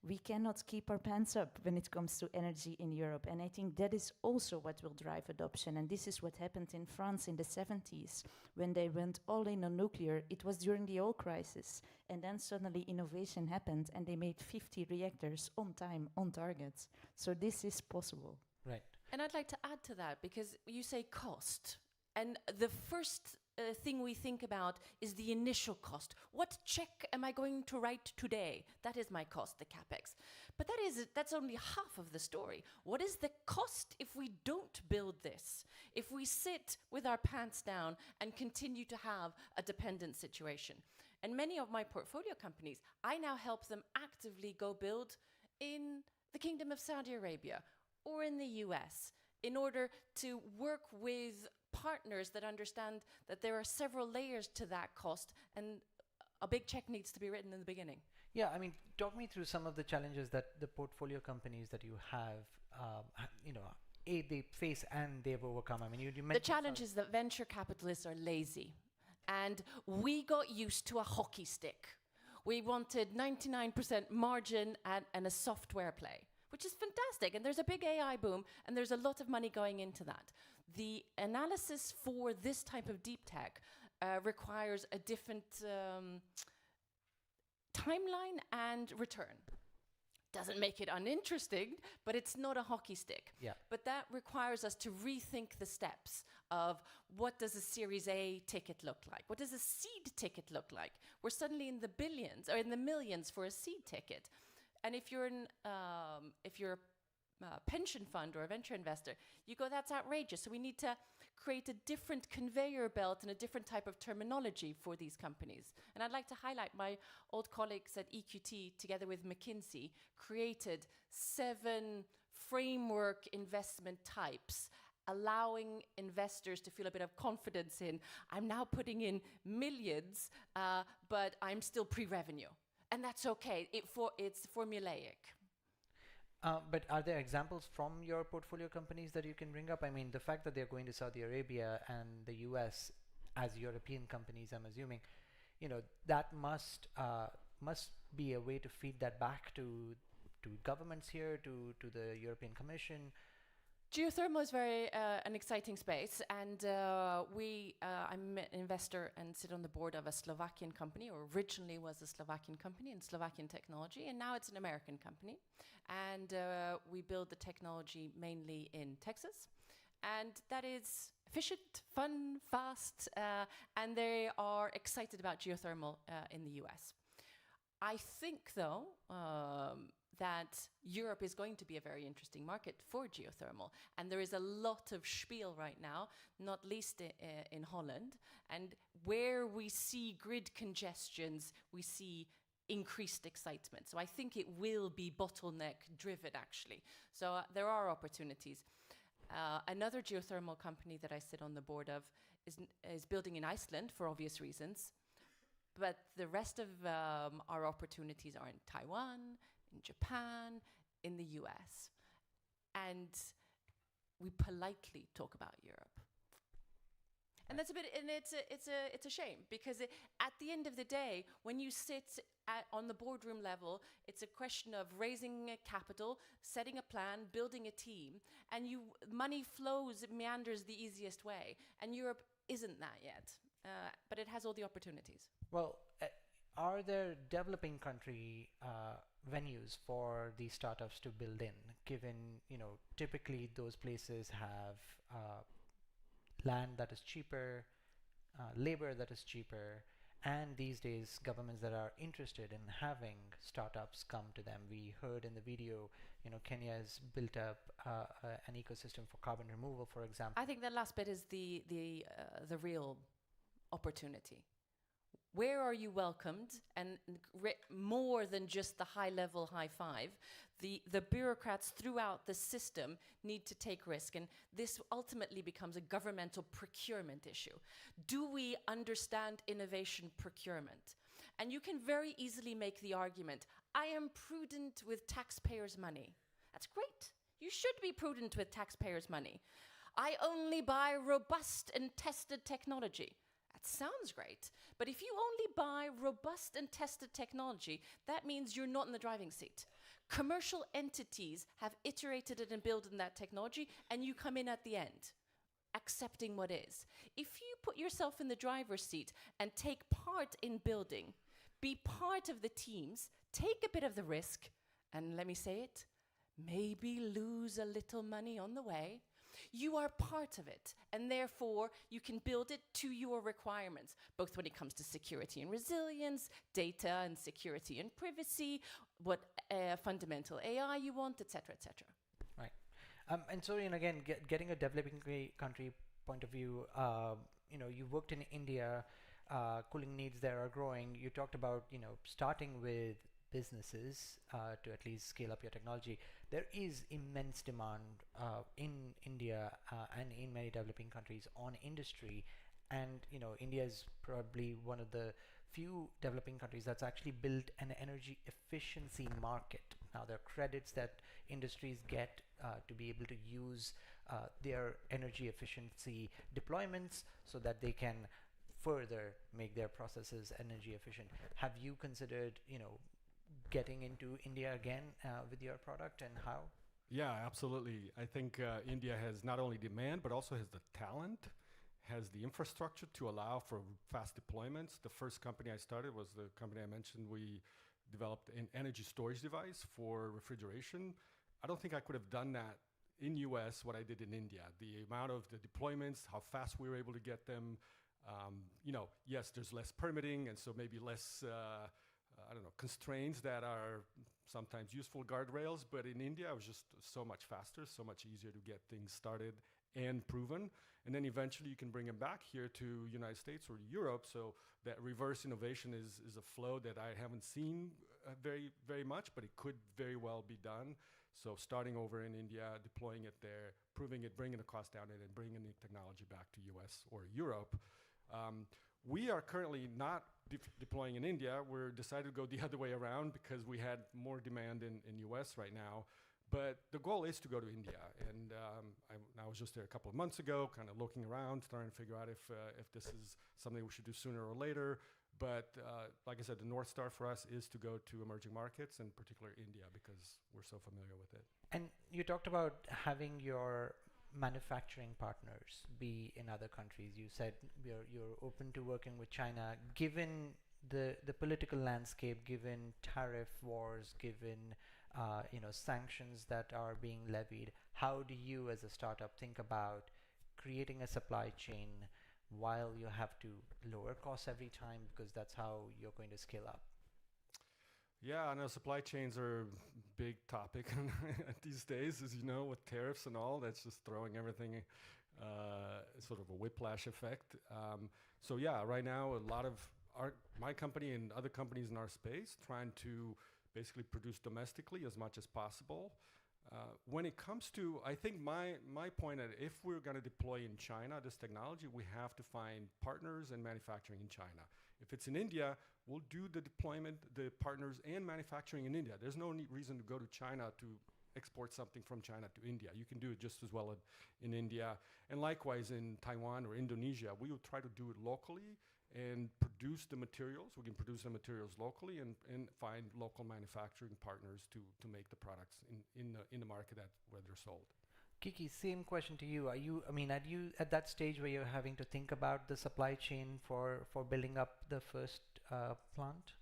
We cannot keep our pants up when it comes to energy in Europe. And I think that is also what will drive adoption. And this is what happened in France in the 70s when they went all in on nuclear. It was during the oil crisis. And then suddenly innovation happened and they made 50 reactors on time, on target. So this is possible.
Right.
And I'd like to add to that, because you say cost. And the first thing we think about is the initial cost. What check am I going to write today? That is my cost, the capex. But that's only half of the story. What is the cost if we don't build this? If we sit with our pants down and continue to have a dependent situation? And many of my portfolio companies, I now help them actively go build in the Kingdom of Saudi Arabia or in the US in order to work with partners that understand that there are several layers to that cost and a big check needs to be written in the beginning.
Yeah, I mean, talk me through some of the challenges that the portfolio companies that you have, they face and they've overcome. I mean, you mentioned
the challenge is that venture capitalists are lazy, and we got used to a hockey stick. We wanted 99% margin and a software play, which is fantastic. And there's a big AI boom, and there's a lot of money going into that. The analysis for this type of deep tech requires a different timeline and return. Doesn't make it uninteresting, but it's not a hockey stick.
Yeah.
But that requires us to rethink the steps of what does a Series A ticket look like? What does a seed ticket look like? We're suddenly in the billions or in the millions for a seed ticket. And if you're a pension fund or a venture investor, you go, that's outrageous. So we need to create a different conveyor belt and a different type of terminology for these companies. And I'd like to highlight my old colleagues at EQT, together with McKinsey, created 7 framework investment types, allowing investors to feel a bit of confidence in, I'm now putting in millions, but I'm still pre-revenue. And that's okay, it's formulaic.
But are there examples from your portfolio companies that you can bring up? I mean, the fact that they're going to Saudi Arabia and the US as European companies, I'm assuming, that must be a way to feed that back to governments here, to the European Commission.
Geothermal is very an exciting space, and I'm an investor and sit on the board of a Slovakian company, or originally was a Slovakian company in Slovakian technology, and now it's an American company. And we build the technology mainly in Texas, and that is efficient, fun, fast, and they are excited about geothermal in the US. I think, though, that Europe is going to be a very interesting market for geothermal. And there is a lot of spiel right now, not least in Holland. And where we see grid congestions, we see increased excitement. So I think it will be bottleneck driven, actually. So there are opportunities. Another geothermal company that I sit on the board of is building in Iceland for obvious reasons. But the rest of our opportunities are in Taiwan, in Japan, in the US. And we politely talk about Europe. And that's a bit, and it's a shame, because at the end of the day, when you sit on the boardroom level, it's a question of raising capital, setting a plan, building a team, and money flows, it meanders the easiest way. And Europe isn't that yet, but it has all the opportunities.
Well, are there developing country venues for these startups to build in, given, typically those places have land that is cheaper, labor that is cheaper, and these days governments that are interested in having startups come to them. We heard in the video, Kenya has built up an ecosystem for carbon removal, for example.
I think the last bit is the real opportunity. Where are you welcomed? And more than just the high-level high five, the bureaucrats throughout the system need to take risk. And this ultimately becomes a governmental procurement issue. Do we understand innovation procurement? And you can very easily make the argument, I am prudent with taxpayers' money. That's great. You should be prudent with taxpayers' money. I only buy robust and tested technology. That sounds great. But if you only buy robust and tested technology, that means you're not in the driving seat. Commercial entities have iterated it and built in that technology, and you come in at the end, accepting what is. If you put yourself in the driver's seat and take part in building, be part of the teams, take a bit of the risk, and let me say it, maybe lose a little money on the way, you are part of it, and therefore you can build it to your requirements, both when it comes to security and resilience, data and security and privacy, what fundamental AI you want, etc., etc.
Right. And so, again, getting a developing country point of view, you worked in India, cooling needs there are growing. You talked about, starting with businesses to at least scale up your technology. There is immense demand in India and in many developing countries on industry, and India is probably one of the few developing countries that's actually built an energy efficiency market. Now, there are credits that industries get to be able to use their energy efficiency deployments so that they can further make their processes energy efficient. Have you considered, getting into India again with your product, and how?
Yeah, absolutely. I think India has not only demand, but also has the talent, has the infrastructure to allow for fast deployments. The first company I started was the company I mentioned. We developed an energy storage device for refrigeration. I don't think I could have done that in US what I did in India. The amount of the deployments, how fast we were able to get them. Yes, there's less permitting, and so maybe less constraints that are sometimes useful guardrails, but in India it was just so much faster, so much easier to get things started and proven. And then eventually you can bring them back here to United States or Europe. So that reverse innovation is a flow that I haven't seen very, very much, but it could very well be done. So starting over in India, deploying it there, proving it, bringing the cost down, and then bringing the technology back to US or Europe. We are currently not deploying in India. We're decided to go the other way around because we had more demand in US right now. But the goal is to go to India. And I was just there a couple of months ago, kind of looking around, trying to figure out if this is something we should do sooner or later. But like I said, the North Star for us is to go to emerging markets, and particularly India, because we're so familiar with it.
And you talked about having your manufacturing partners be in other countries. You said you're open to working with China. Given the political landscape, given tariff wars, given sanctions that are being levied, how do you as a startup think about creating a supply chain while you have to lower costs every time, because that's how you're going to scale up?
Yeah, I know supply chains are a big topic these days, as you know, with tariffs and all. That's just throwing everything, sort of a whiplash effect. So yeah, right now a lot of my company and other companies in our space trying to basically produce domestically as much as possible. When it comes to, I think my point that if we're going to deploy in China this technology, we have to find partners and manufacturing in China. If it's in India, we'll do the deployment, the partners and manufacturing in India. There's no reason to go to China to export something from China to India. You can do it just as well in India. And likewise in Taiwan or Indonesia, we will try to do it locally and produce the materials. We can produce the materials locally and find local manufacturing partners to make the products in the market where they're sold.
Kiki, same question to you. Are you at that stage where you're having to think about the supply chain for building up the first plant?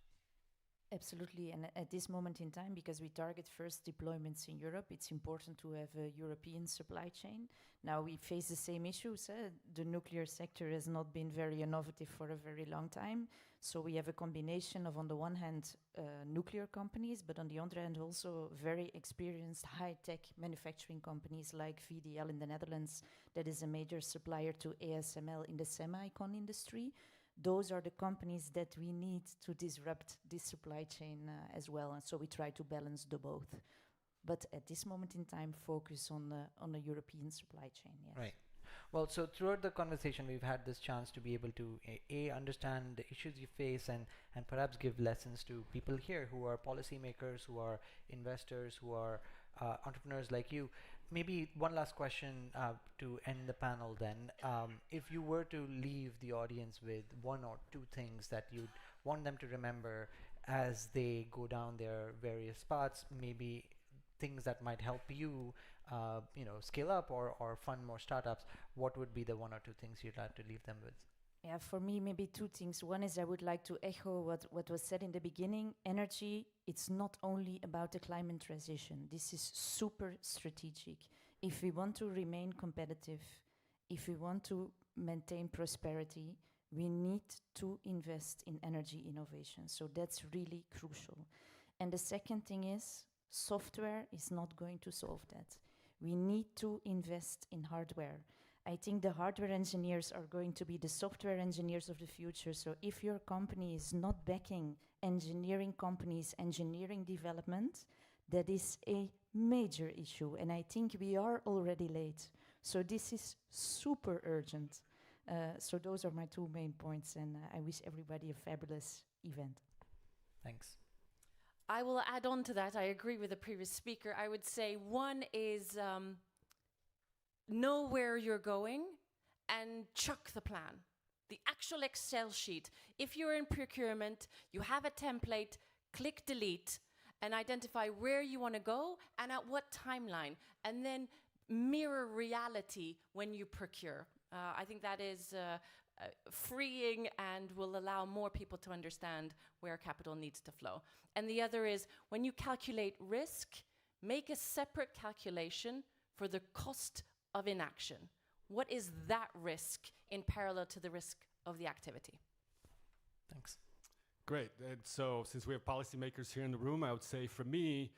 Absolutely, and at this moment in time, because we target first deployments in Europe, it's important to have a European supply chain. Now we face the same issues. The nuclear sector has not been very innovative for a very long time. So we have a combination of, on the one hand, nuclear companies, but on the other hand also very experienced high-tech manufacturing companies like VDL in the Netherlands, that is a major supplier to ASML in the semicon industry. Those are the companies that we need to disrupt this supply chain as well. And so we try to balance the both. But at this moment in time, focus on the European supply chain, yes.
Right. Well, so throughout the conversation, we've had this chance to be able to understand the issues you face and perhaps give lessons to people here who are policymakers, who are investors, who are entrepreneurs like you. maybe one last question to end the panel then. If you were to leave the audience with one or two things that you'd want them to remember as they go down their various paths, maybe things that might help you, scale up or fund more startups, what would be the one or two things you'd like to leave them with?
Yeah, for me, maybe two things. One is I would like to echo what was said in the beginning. Energy, it's not only about the climate transition. This is super strategic. If we want to remain competitive, if we want to maintain prosperity, we need to invest in energy innovation. So that's really crucial. And the second thing is, software is not going to solve that. We need to invest in hardware. I think the hardware engineers are going to be the software engineers of the future. So if your company is not backing engineering companies, engineering development, that is a major issue. And I think we are already late. So this is super urgent. So those are my two main points, and I wish everybody a fabulous event.
Thanks.
I will add on to that. I agree with the previous speaker. I would say one is know where you're going and chuck the plan. The actual Excel sheet. If you're in procurement, you have a template, click delete and identify where you want to go and at what timeline, and then mirror reality when you procure. I think that is freeing and will allow more people to understand where capital needs to flow. And the other is, when you calculate risk, make a separate calculation for the cost of inaction. What is that risk in parallel to the risk of the activity?
Thanks.
Great. And so since we have policymakers here in the room, I would say for me,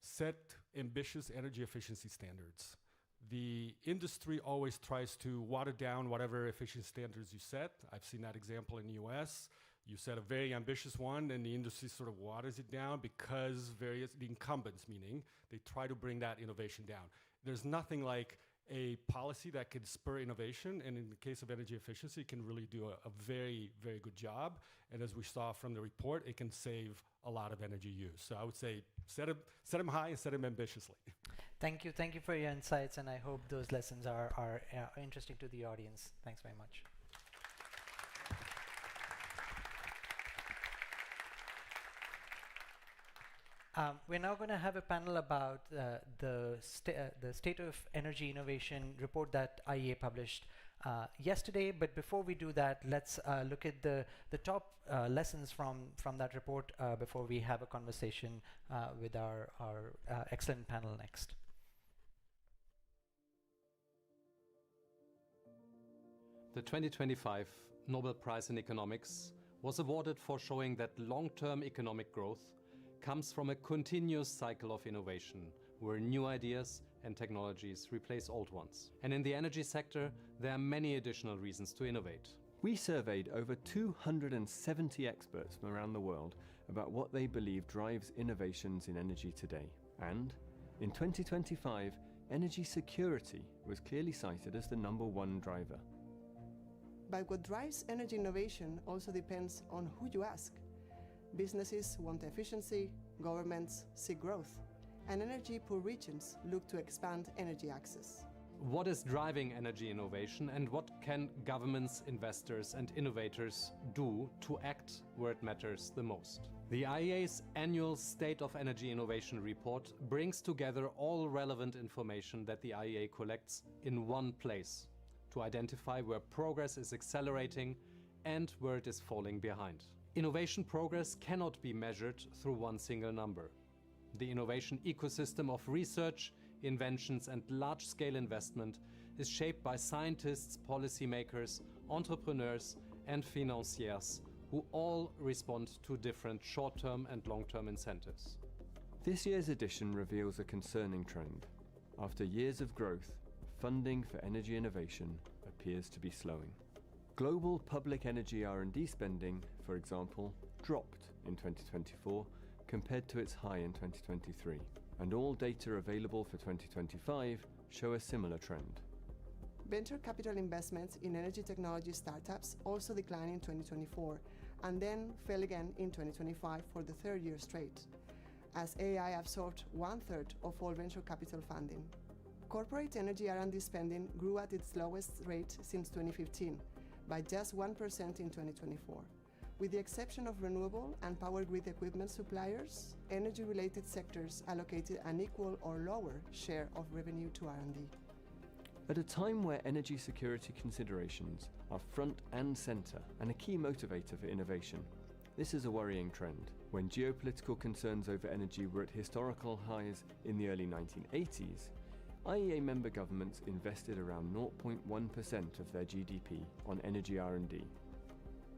set ambitious energy efficiency standards. The industry always tries to water down whatever efficiency standards you set. I've seen that example in the US. You set a very ambitious one and the industry sort of waters it down because the incumbents, meaning they try to bring that innovation down. There's nothing like a policy that could spur innovation, and in the case of energy efficiency, it can really do a very, very good job. And as we saw from the report, it can save a lot of energy use. So I would say set them high and set them ambitiously.
Thank you for your insights, and I hope those lessons are interesting to the audience. Thanks very much. We're now going to have a panel about the State of Energy Innovation report that IEA published yesterday. But before we do that, let's look at the top lessons from that report before we have a conversation with our excellent panel next.
The 2025 Nobel Prize in Economics was awarded for showing that long-term economic growth comes from a continuous cycle of innovation, where new ideas and technologies replace old ones. And in the energy sector, there are many additional reasons to innovate.
We surveyed over 270 experts from around the world about what they believe drives innovations in energy today. And in 2025, energy security was clearly cited as the #1 driver.
But what drives energy innovation also depends on who you ask. Businesses want efficiency, governments seek growth, and energy-poor regions look to expand energy access.
What is driving energy innovation, and what can governments, investors, and innovators do to act where it matters the most? The IEA's annual State of Energy Innovation report brings together all relevant information that the IEA collects in one place to identify where progress is accelerating and where it is falling behind. Innovation progress cannot be measured through one single number. The innovation ecosystem of research, inventions, and large-scale investment is shaped by scientists, policymakers, entrepreneurs, and financiers who all respond to different short-term and long-term incentives.
This year's edition reveals a concerning trend. After years of growth, funding for energy innovation appears to be slowing. Global public energy R&D spending, for example, dropped in 2024 compared to its high in 2023, and all data available for 2025 show a similar trend.
Venture capital investments in energy technology startups also declined in 2024 and then fell again in 2025 for the third year straight, as AI absorbed 1/3 of all venture capital funding. corporate energy R&D spending grew at its lowest rate since 2015, by just 1% in 2024. With the exception of renewable and power grid equipment suppliers, energy-related sectors allocated an equal or lower share of revenue to R&D.
At a time where energy security considerations are front and centre and a key motivator for innovation, this is a worrying trend. When geopolitical concerns over energy were at historical highs in the early 1980s, IEA member governments invested around 0.1% of their GDP on energy R&D.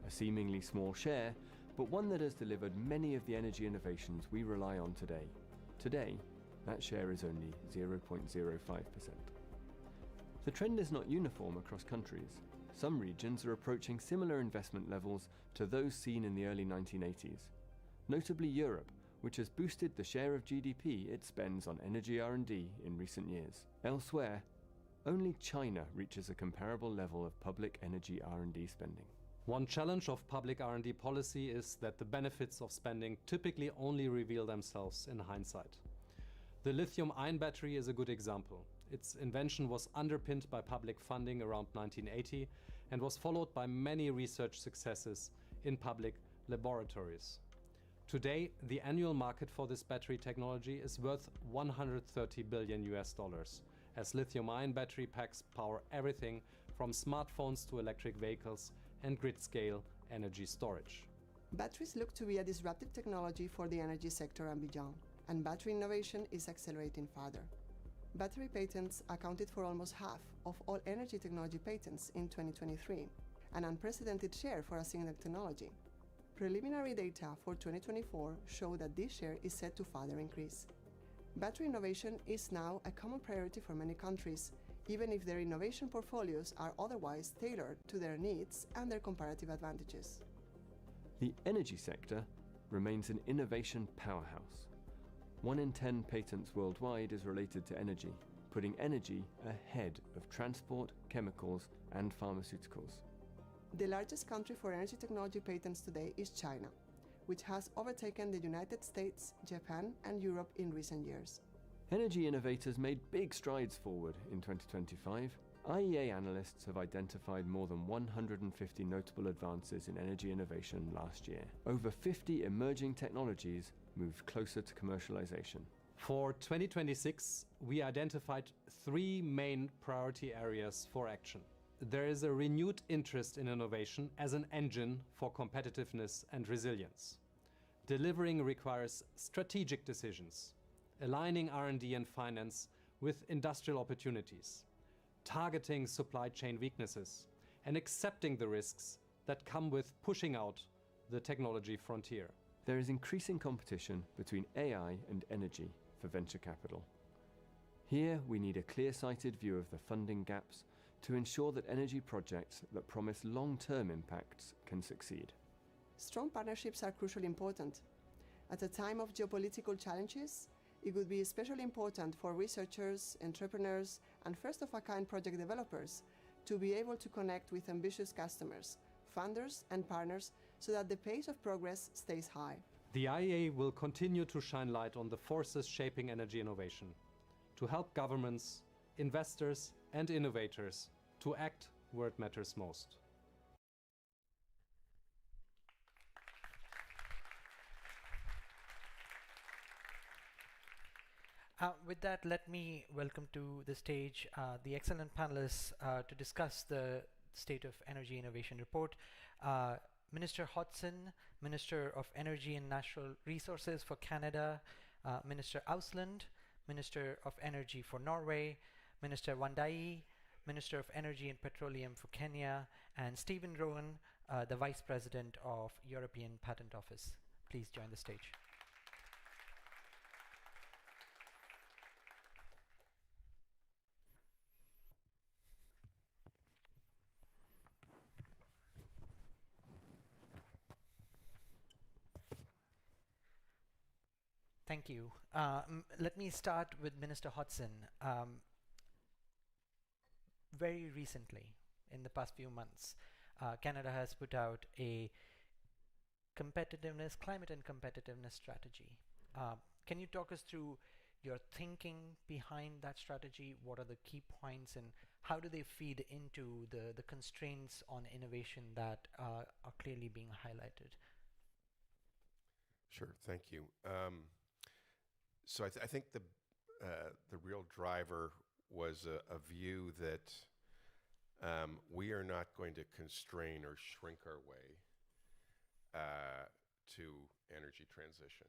A seemingly small share, but one that has delivered many of the energy innovations we rely on today. Today, that share is only 0.05%. The trend is not uniform across countries. Some regions are approaching similar investment levels to those seen in the early 1980s. Notably Europe, which has boosted the share of GDP it spends on energy R&D in recent years. Elsewhere, only China reaches a comparable level of public energy R&D spending.
One challenge of public R&D policy is that the benefits of spending typically only reveal themselves in hindsight. The lithium-ion battery is a good example. Its invention was underpinned by public funding around 1980 and was followed by many research successes in public laboratories. Today, the annual market for this battery technology is worth $130 billion, as lithium-ion battery packs power everything from smartphones to electric vehicles and grid-scale energy storage.
Batteries look to be a disruptive technology for the energy sector and beyond, and battery innovation is accelerating further. Battery patents accounted for almost half of all energy technology patents in 2023, an unprecedented share for a single technology. Preliminary data for 2024 show that this share is set to further increase. Battery innovation is now a common priority for many countries, even if their innovation portfolios are otherwise tailored to their needs and their comparative advantages.
The energy sector remains an innovation powerhouse. 1 in 10 patents worldwide is related to energy, putting energy ahead of transport, chemicals, and pharmaceuticals.
The largest country for energy technology patents today is China, which has overtaken the United States, Japan, and Europe in recent years.
Energy innovators made big strides forward in 2025. IEA analysts have identified more than 150 notable advances in energy innovation last year. Over 50 emerging technologies moved closer to commercialization.
For 2026, we identified 3 main priority areas for action. There is a renewed interest in innovation as an engine for competitiveness and resilience. Delivering requires strategic decisions, aligning R&D and finance with industrial opportunities, targeting supply chain weaknesses, and accepting the risks that come with pushing out the technology frontier.
There is increasing competition between AI and energy for venture capital. Here, we need a clear-sighted view of the funding gaps to ensure that energy projects that promise long-term impacts can succeed.
Strong partnerships are crucially important. At a time of geopolitical challenges, it would be especially important for researchers, entrepreneurs, and first-of-a-kind project developers to be able to connect with ambitious customers, funders, and partners so that the pace of progress stays high.
The IEA will continue to shine light on the forces shaping energy innovation, to help governments, investors, and innovators to act where it matters most.
With that, let me welcome to the stage the excellent panelists to discuss the State of Energy Innovation Report. Minister Hodson, Minister of Energy and Natural Resources for Canada, Minister Ausland, Minister of Energy for Norway, Minister Wandai, Minister of Energy and Petroleum for Kenya, and Stephen Rowan, the Vice President of European Patent Office. Please join the stage. Thank you. Let me start with Minister Hodson. Very recently, in the past few months, Canada has put out a climate and competitiveness strategy. Can you talk us through your thinking behind that strategy? What are the key points, and how do they feed into the constraints on innovation that are clearly being highlighted?
Sure, thank you. So I think the real driver was a view that we are not going to constrain or shrink our way to energy transition.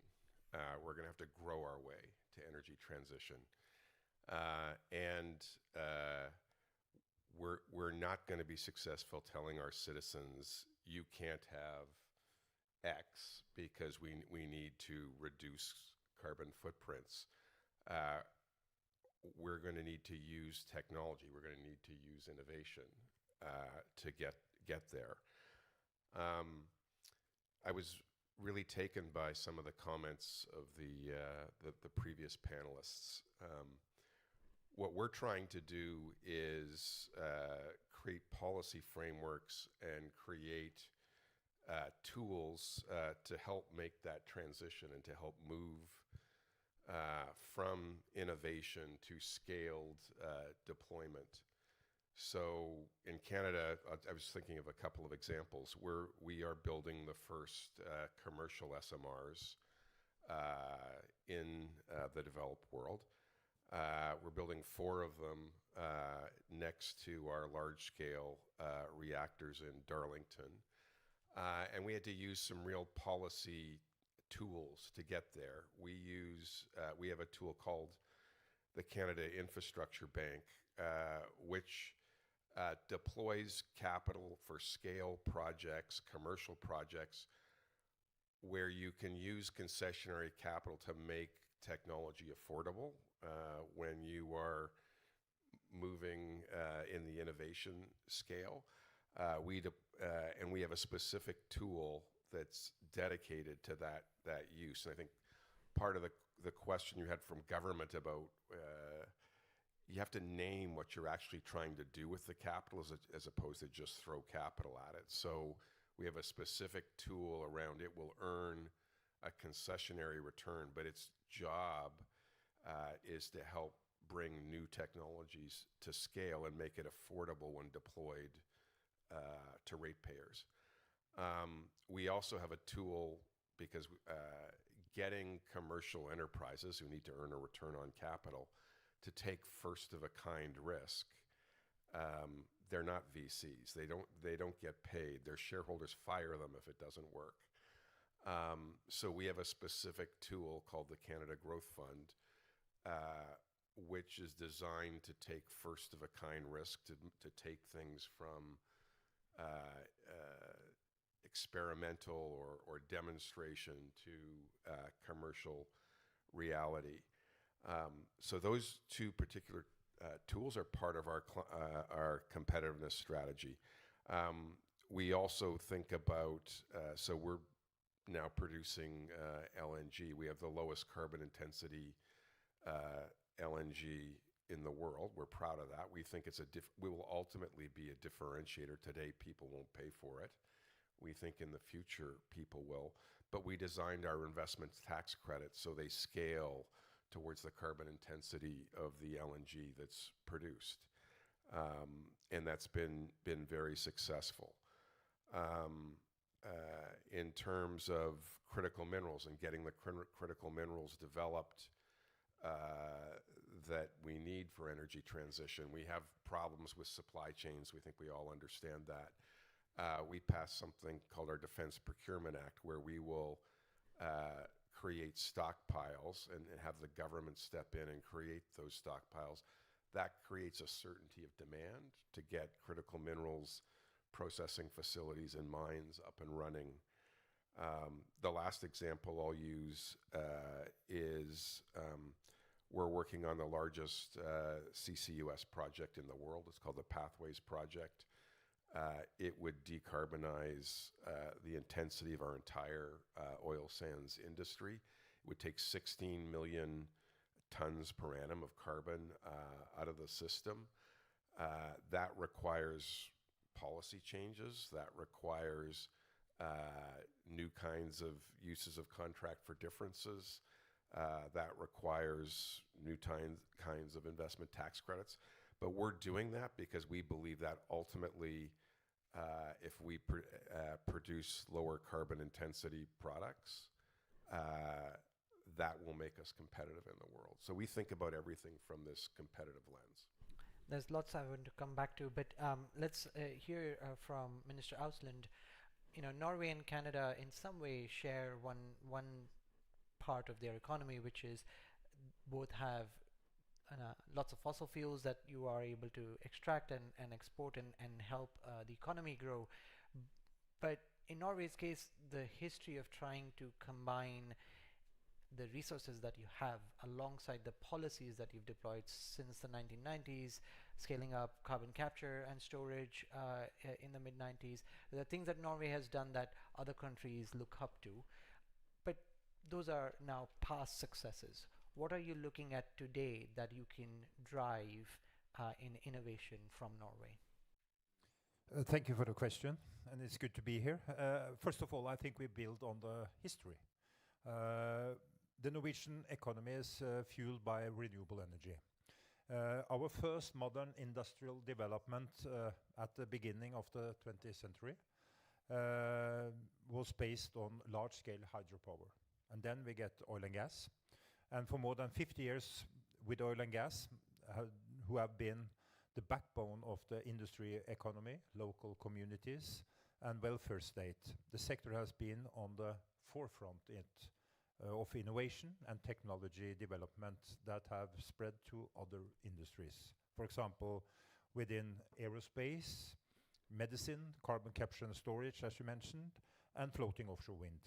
We're going to have to grow our way to energy transition. We're not going to be successful telling our citizens, you can't have X because we need to reduce carbon footprints. We're going to need to use technology. We're going to need to use innovation to get there. I was really taken by some of the comments of the previous panelists. What we're trying to do is create policy frameworks and create tools to help make that transition and to help move from innovation to scaled deployment. So in Canada, I was thinking of a couple of examples where we are building the first commercial SMRs in the developed world. We're building 4 of them next to our large-scale reactors in Darlington. And we had to use some real policy tools to get there. We have a tool called the Canada Infrastructure Bank, which deploys capital for scale projects, commercial projects, where you can use concessionary capital to make technology affordable when you are moving in the innovation scale. And we have a specific tool that's dedicated to that use. And I think part of the question you had from government about you have to name what you're actually trying to do with the capital as opposed to just throw capital at it. So we have a specific tool around it. Will earn a concessionary return, but its job is to help bring new technologies to scale and make it affordable when deployed to ratepayers. We also have a tool because getting commercial enterprises who need to earn a return on capital to take first of a kind risk. They're not VCs. They don't get paid. Their shareholders fire them if it doesn't work. So we have a specific tool called the Canada Growth Fund, which is designed to take first of a kind risk, to take things from experimental or demonstration to commercial reality. So those 2 particular tools are part of our competitiveness strategy. We also think about, so we're now producing LNG. We have the lowest carbon intensity LNG in the world. We're proud of that. We think we will ultimately be a differentiator. Today, people won't pay for it. We think in the future, people will. But we designed our investment tax credits so they scale towards the carbon intensity of the LNG that's produced. And that's been very successful. In terms of critical minerals and getting the critical minerals developed that we need for energy transition, we have problems with supply chains. We think we all understand that. We passed something called our Defense Procurement Act, where we will create stockpiles and have the government step in and create those stockpiles. That creates a certainty of demand to get critical minerals processing facilities and mines up and running. The last example I'll use is we're working on the largest CCUS project in the world. It's called the Pathways Project. It would decarbonize the intensity of our entire oil sands industry. It would take 16 million tons per annum of carbon out of the system. That requires policy changes. That requires new kinds of uses of contract for differences. that requires new kinds of investment tax credits. But we're doing that because we believe that ultimately, if we produce lower carbon intensity products, that will make us competitive in the world. So we think about everything from this competitive lens.
There's lots I want to come back to, but let's hear from Minister Ausland. You know, Norway and Canada in some way share one part of their economy, which is both have lots of fossil fuels that you are able to extract and export and help the economy grow. But in Norway's case, the history of trying to combine the resources that you have alongside the policies that you've deployed since the 1990s, scaling up carbon capture and storage in the mid-90s. There are things that Norway has done that other countries look up to, but those are now past successes. What are you looking at today that you can drive in innovation from Norway?
Thank you for the question, and it's good to be here. First of all, I think we build on the history. The Norwegian economy is fueled by renewable energy. Our first modern industrial development at the beginning of the 20th century was based on large-scale hydropower. And then we get oil and gas. And for more than 50 years with oil and gas, who have been the backbone of the industry economy, local communities, and welfare state, the sector has been on the forefront of innovation and technology development that have spread to other industries. For example, within aerospace, medicine, carbon capture and storage, as you mentioned, and floating offshore wind.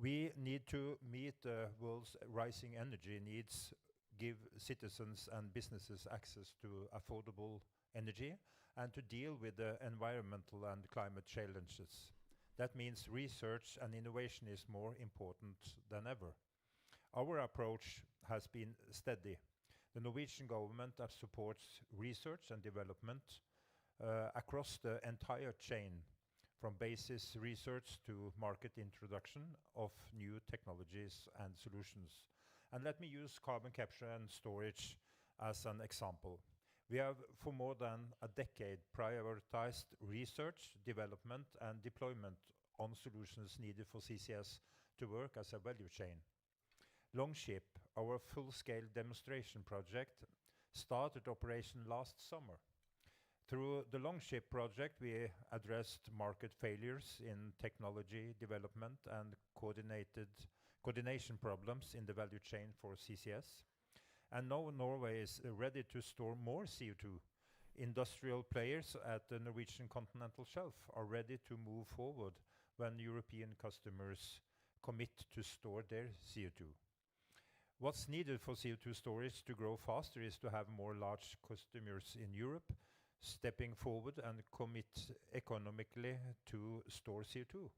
We need to meet the world's rising energy needs, give citizens and businesses access to affordable energy, and to deal with the environmental and climate challenges. That means research and innovation is more important than ever. Our approach has been steady. The Norwegian government that supports research and development across the entire chain, from basis research to market introduction of new technologies and solutions. And let me use carbon capture and storage as an example. We have, for more than a decade, prioritized research, development, and deployment on solutions needed for CCS to work as a value chain. Longship, our full-scale demonstration project, started operation last summer. Through the Longship project, we addressed market failures in technology development and coordination problems in the value chain for CCS. And now Norway is ready to store more CO2. Industrial players at the Norwegian continental shelf are ready to move forward when European customers commit to store their CO2. What's needed for CO2 storage to grow faster is to have more large customers in Europe stepping forward and commit economically to store CO2.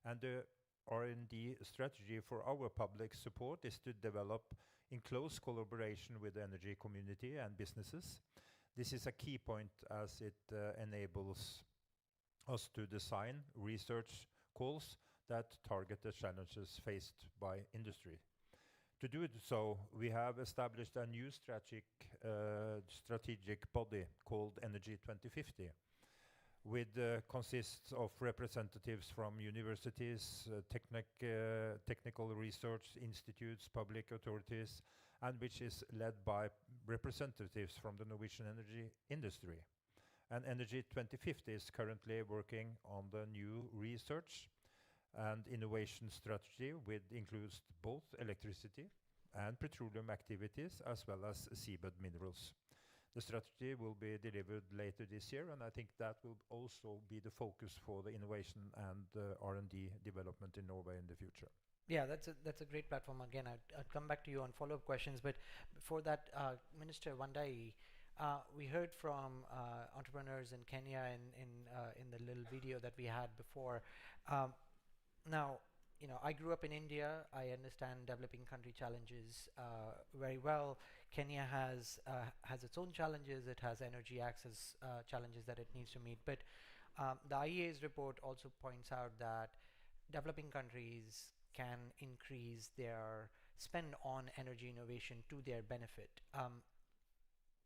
And the R&D strategy for our public support is to develop in close collaboration with the energy community and businesses. This is a key point as it enables us to design research calls that target the challenges faced by industry. To do so, we have established a new strategic body called Energy 2050, which consists of representatives from universities, technical research institutes, public authorities, and which is led by representatives from the Norwegian energy industry. And Energy 2050 is currently working on the new research and innovation strategy, which includes both electricity and petroleum activities, as well as seabed minerals. The strategy will be delivered later this year, and I think that will also be the focus for the innovation and R&D development in Norway in the future.
Yeah, that's a great platform. Again, I'd come back to you on follow-up questions, but before that, Minister Wandai, we heard from entrepreneurs in Kenya in the little video that we had before. Now, you know, I grew up in India. I understand developing country challenges very well. Kenya has its own challenges. It has energy access challenges that it needs to meet. But the IEA's report also points out that developing countries can increase their spend on energy innovation to their benefit.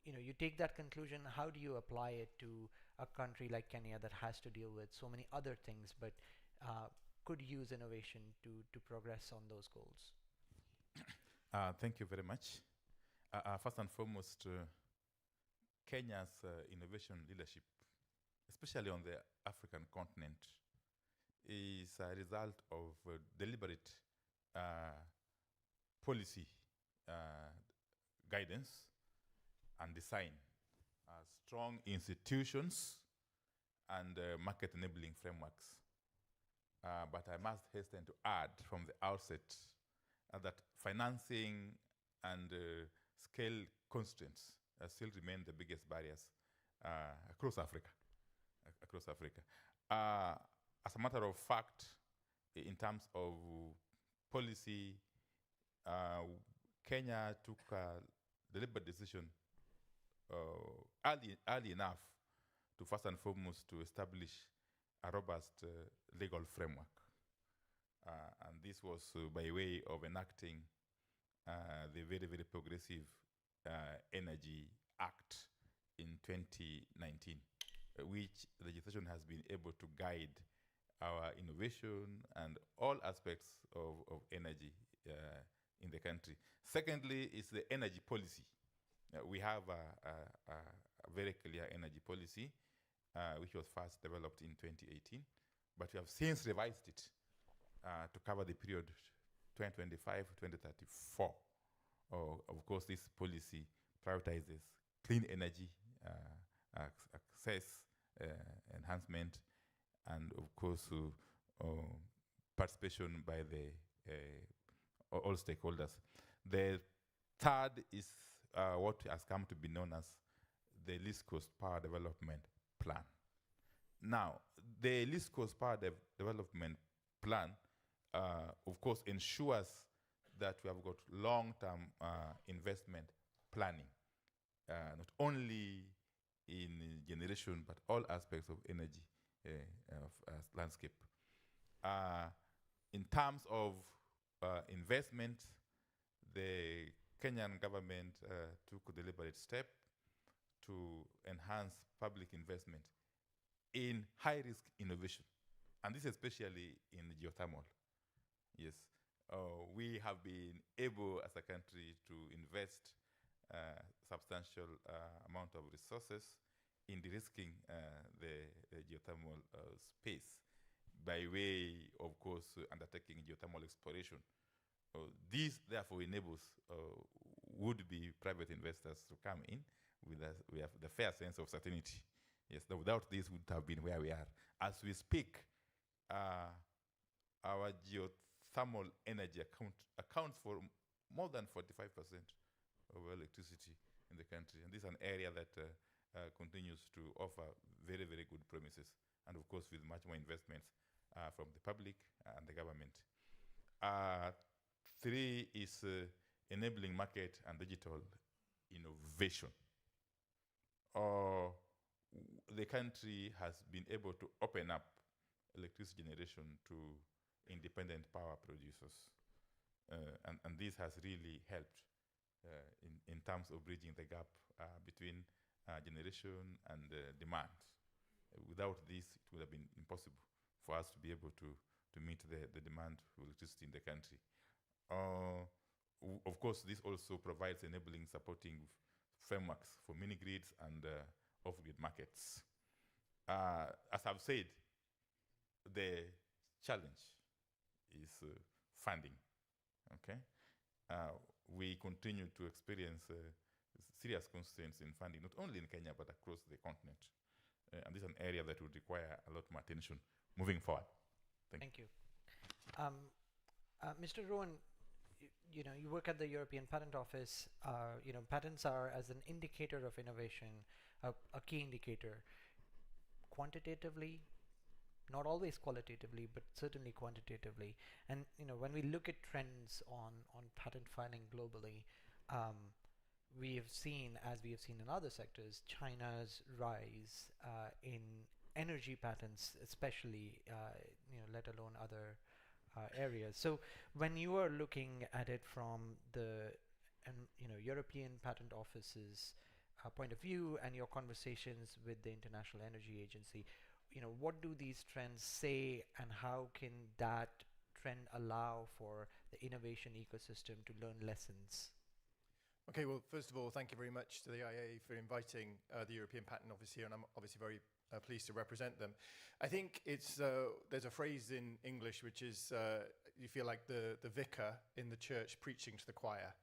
You take that conclusion, how do you apply it to a country like Kenya that has to deal with so many other things, but could use innovation to progress on those goals?
Thank you very much. First and foremost, Kenya's innovation leadership, especially on the African continent, is a result of deliberate policy guidance and design, strong institutions, and market enabling frameworks. But I must hasten to add from the outset that financing and scale constraints still remain the biggest barriers across Africa. As a matter of fact, in terms of policy, Kenya took a deliberate decision early enough to first and foremost to establish a robust legal framework. And this was by way of enacting the very, very progressive Energy Act in 2019, which legislation has been able to guide our innovation and all aspects of energy in the country. Secondly, is the energy policy. We have a very clear energy policy, which was first developed in 2018, but we have since revised it to cover the period 2025-2034. Of course, this policy prioritizes clean energy, access, enhancement, and of course, participation by the all stakeholders. The third is what has come to be known as the least cost power development plan. Now, the least cost power development plan, of course, ensures that we have got long-term investment planning, not only in generation, but all aspects of energy landscape. In terms of investment, the Kenyan government took a deliberate step to enhance public investment in high-risk innovation, and this especially in geothermal. Yes, we have been able as a country to invest substantial amount of resources in de-risking the geothermal space by way, of course, undertaking geothermal exploration. This, therefore, enables would-be private investors to come in with the fair sense of certainty. Yes, without this, we would have been where we are. As we speak, our geothermal energy accounts for more than 45% of electricity in the country. And this is an area that continues to offer very, very good promises. And of course, with much more investments from the public and the government. Three is enabling market and digital innovation. The country has been able to open up electricity generation to independent power producers. And this has really helped in terms of bridging the gap between generation and demand. Without this, it would have been impossible for us to be able to meet the demand for electricity in the country. Of course, this also provides enabling supporting frameworks for mini-grids and off-grid markets. As I've said, the challenge is funding. Okay, we continue to experience serious constraints in funding, not only in Kenya but across the continent, and this is an area that would require a lot more attention moving forward. Thank you.
Mr. Rowan, you work at the European Patent Office. Patents are, as an indicator of innovation, a key indicator. Quantitatively, not always qualitatively, but certainly quantitatively. And when we look at trends on patent filing globally, we have seen, as we have seen in other sectors, China's rise in energy patents, especially, let alone other areas. So when you are looking at it from the European Patent Office's point of view and your conversations with the International Energy Agency, what do these trends say, and how can that trend allow for the innovation ecosystem to learn lessons?
Okay, well, first of all, thank you very much to the IEA for inviting the European Patent Office here, and I'm obviously very pleased to represent them. I think it's there's a phrase in English which is you feel like the vicar in the church preaching to the choir,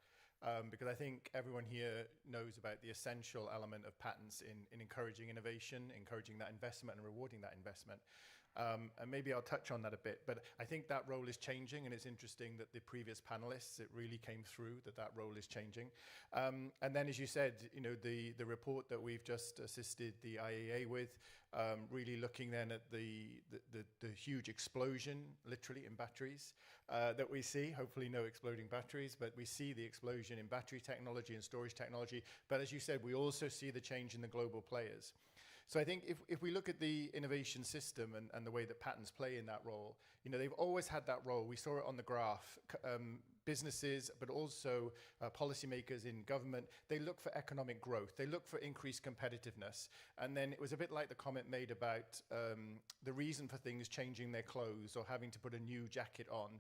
because I think everyone here knows about the essential element of patents in encouraging innovation, encouraging that investment and rewarding that investment. And maybe I'll touch on that a bit, but I think that role is changing, and it's interesting that the previous panelists, it really came through that role is changing. And then, as you said, the report that we've just assisted the IEA with, really looking then at the huge explosion, literally, in batteries that we see. Hopefully no exploding batteries, but we see the explosion in battery technology and storage technology. But as you said, we also see the change in the global players. So I think if we look at the innovation system and the way that patents play in that role, they've always had that role. We saw it on the graph. Businesses, but also policymakers in government, they look for economic growth. They look for increased competitiveness. And then it was a bit like the comment made about the reason for things changing their clothes or having to put a new jacket on.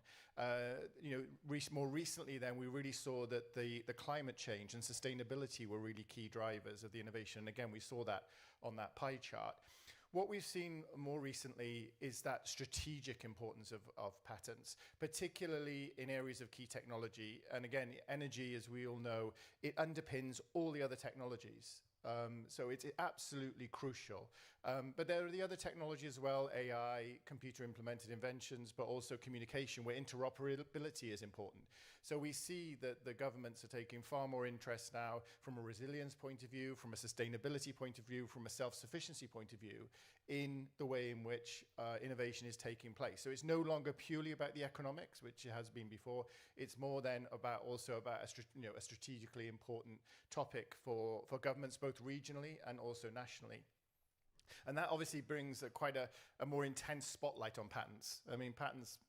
More recently then, we really saw that the climate change and sustainability were really key drivers of the innovation. And again, we saw that on that pie chart. What we've seen more recently is that strategic importance of patents, particularly in areas of key technology. And again, energy, as we all know, it underpins all the other technologies. So it's absolutely crucial. But there are the other technologies as well, AI, computer-implemented inventions, but also communication, where interoperability is important. So we see that the governments are taking far more interest now from a resilience point of view, from a sustainability point of view, from a self-sufficiency point of view, in the way in which innovation is taking place. So it's no longer purely about the economics, which it has been before. It's more then about a strategically important topic for governments, both regionally and also nationally. And that obviously brings quite a more intense spotlight on patents. I mean, patents,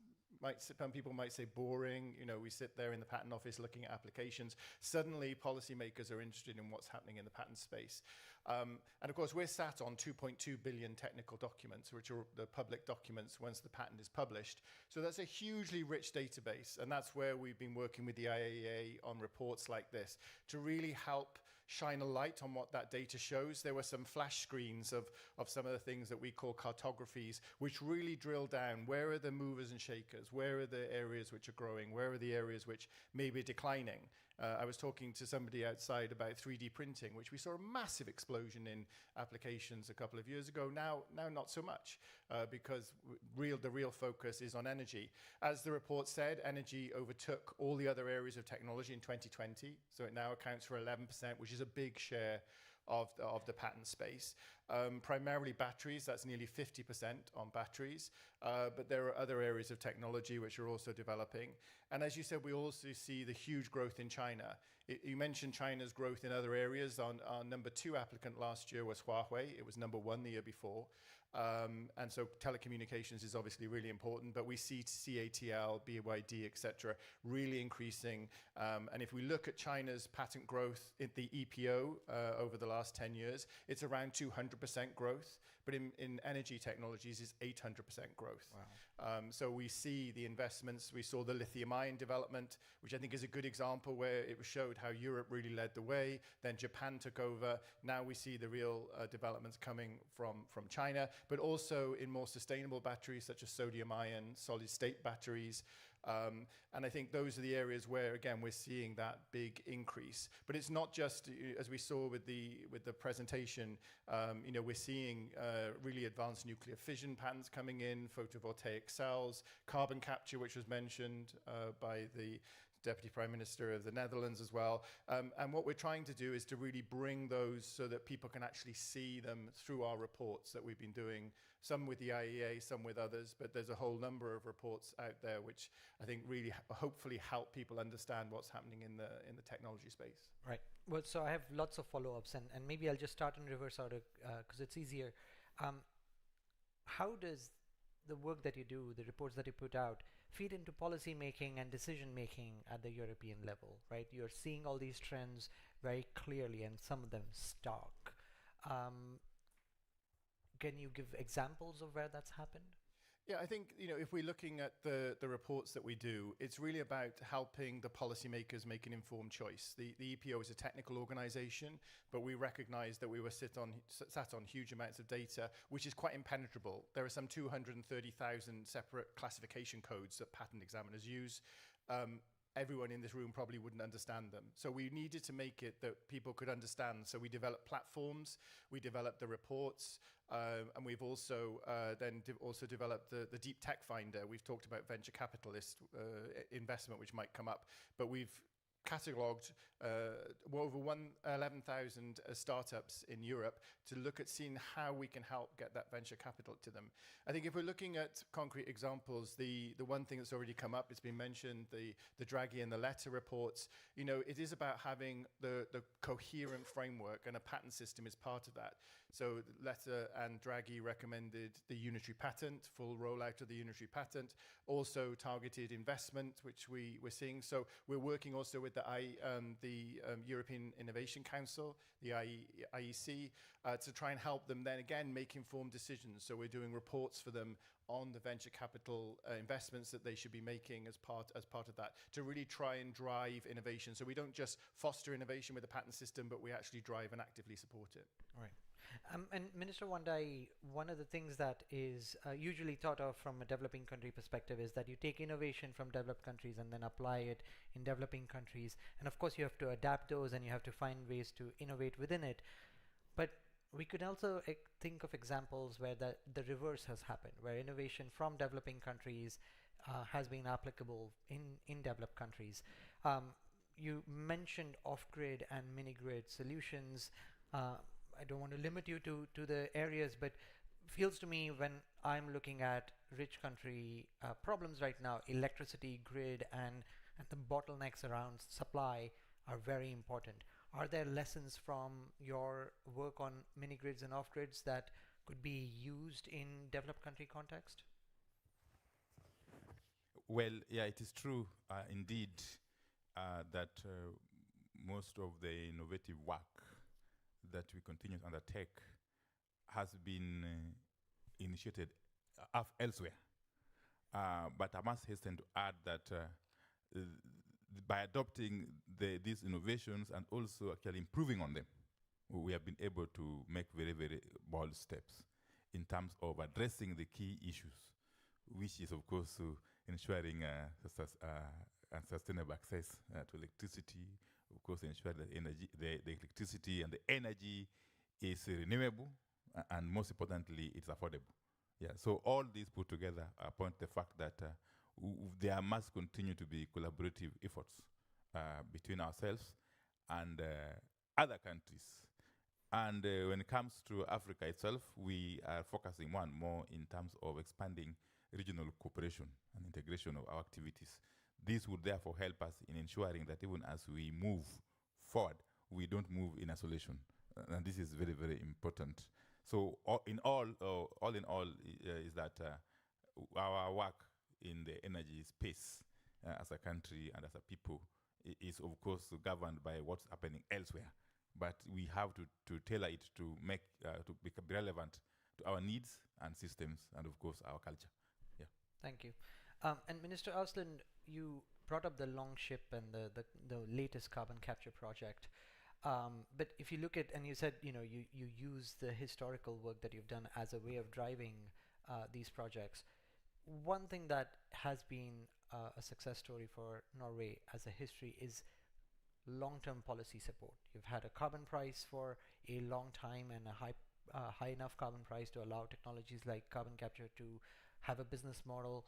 some people might say boring. We sit there in the patent office looking at applications. Suddenly, policymakers are interested in what's happening in the patent space. And of course, we're sat on 2.2 billion technical documents, which are the public documents once the patent is published. So that's a hugely rich database. And that's where we've been working with the IEA on reports like this to really help shine a light on what that data shows. There were some flash screens of some of the things that we call cartographies, which really drill down. Where are the movers and shakers? Where are the areas which are growing? Where are the areas which may be declining? I was talking to somebody outside about 3D printing, which we saw a massive explosion in applications a couple of years ago. Now not so much, because the real focus is on energy. As the report said, energy overtook all the other areas of technology in 2020, so it now accounts for 11%, which is a big share of the patent space. Primarily batteries, that's nearly 50% on batteries, but there are other areas of technology which are also developing. And as you said, we also see the huge growth in China. You mentioned China's growth in other areas. Our number 2 applicant last year was Huawei. It was number 1 the year before. And so telecommunications is obviously really important, but we see CATL, BYD, etc., really increasing. And if we look at China's patent growth in the EPO over the last 10 years, it's around 200% growth. But in energy technologies, it's 800% growth. Wow. So we see the investments. We saw the lithium-ion development, which I think is a good example where it showed how Europe really led the way. Then Japan took over. Now we see the real developments coming from China, but also in more sustainable batteries such as sodium-ion, solid-state batteries. And I think those are the areas where, again, we're seeing that big increase. But it's not just, as we saw with the presentation, we're seeing really advanced nuclear fission patents coming in, photovoltaic cells, carbon capture, which was mentioned by the Deputy Prime Minister of the Netherlands as well. And what we're trying to do is to really bring those so that people can actually see them through our reports that we've been doing, some with the IEA, some with others, but there's a whole number of reports out there which I think really hopefully help people understand what's happening in the technology space.
Right. Well, so I have lots of follow-ups, and maybe I'll just start in reverse order because it's easier. How does the work that you do, the reports that you put out, feed into policy making and decision making at the European level, right? You're seeing all these trends very clearly, and some of them stark. Can you give examples of where that's happened?
Yeah, I think, if we're looking at the reports that we do, it's really about helping the policymakers make an informed choice. The EPO is a technical organization, but we recognize that we were sat on huge amounts of data, which is quite impenetrable. There are some 230,000 separate classification codes that patent examiners use. Everyone in this room probably wouldn't understand them. So we needed to make it that people could understand. So we developed platforms, we developed the reports, and we've also also developed the Deep Tech Finder. We've talked about venture capitalist investment, which might come up, but we've catalogued over 11,000 startups in Europe to look at seeing how we can help get that venture capital to them. I think if we're looking at concrete examples, the one thing that's already come up, it's been mentioned, the Draghi and the Letter reports, it is about having the coherent framework, and a patent system is part of that. So Letter and Draghi recommended the unitary patent, full rollout of the unitary patent, also targeted investment, which we're seeing. So we're working also with the European Innovation Council, the IEC, to try and help them then again make informed decisions. So we're doing reports for them on the venture capital investments that they should be making as part of that, to really try and drive innovation. So we don't just foster innovation with a patent system, but we actually drive and actively support it.
Right. And Minister Wandai, one of the things that is usually thought of from a developing country perspective is that you take innovation from developed countries and then apply it in developing countries. And of course, you have to adapt those and you have to find ways to innovate within it. But we could also think of examples where the reverse has happened, where innovation from developing countries has been applicable in developed countries. You mentioned off-grid and mini-grid solutions. I don't want to limit you to the areas, but feels to me when I'm looking at rich country problems right now, electricity, grid, and the bottlenecks around supply are very important. Are there lessons from your work on mini grids and off grids that could be used in developed country context?
Well, yeah, it is true indeed that most of the innovative work that we continue to undertake has been initiated elsewhere. But I must hasten to add that by adopting these innovations and also actually improving on them, we have been able to make very, very bold steps in terms of addressing the key issues, which is, of course, ensuring sustainable access to electricity, of course, ensure that the electricity and the energy is renewable, and most importantly, it's affordable. Yeah, so all these put together point to the fact that there must continue to be collaborative efforts between ourselves and other countries. And when it comes to Africa itself, we are focusing more and more in terms of expanding regional cooperation and integration of our activities. This would therefore help us in ensuring that even as we move forward, we don't move in isolation. And this is very, very important. So all in all, is that our work in the energy space as a country and as a people is, of course, governed by what's happening elsewhere. But we have to tailor it to make to become relevant to our needs and systems and, of course, our culture. Yeah.
Thank you. And Minister Arslan, you brought up the Longship and the latest carbon capture project. But if you look at, and you said, you use the historical work that you've done as a way of driving these projects. One thing that has been a success story for Norway as a history is long-term policy support. You've had a carbon price for a long time and a high enough carbon price to allow technologies like carbon capture to have a business model.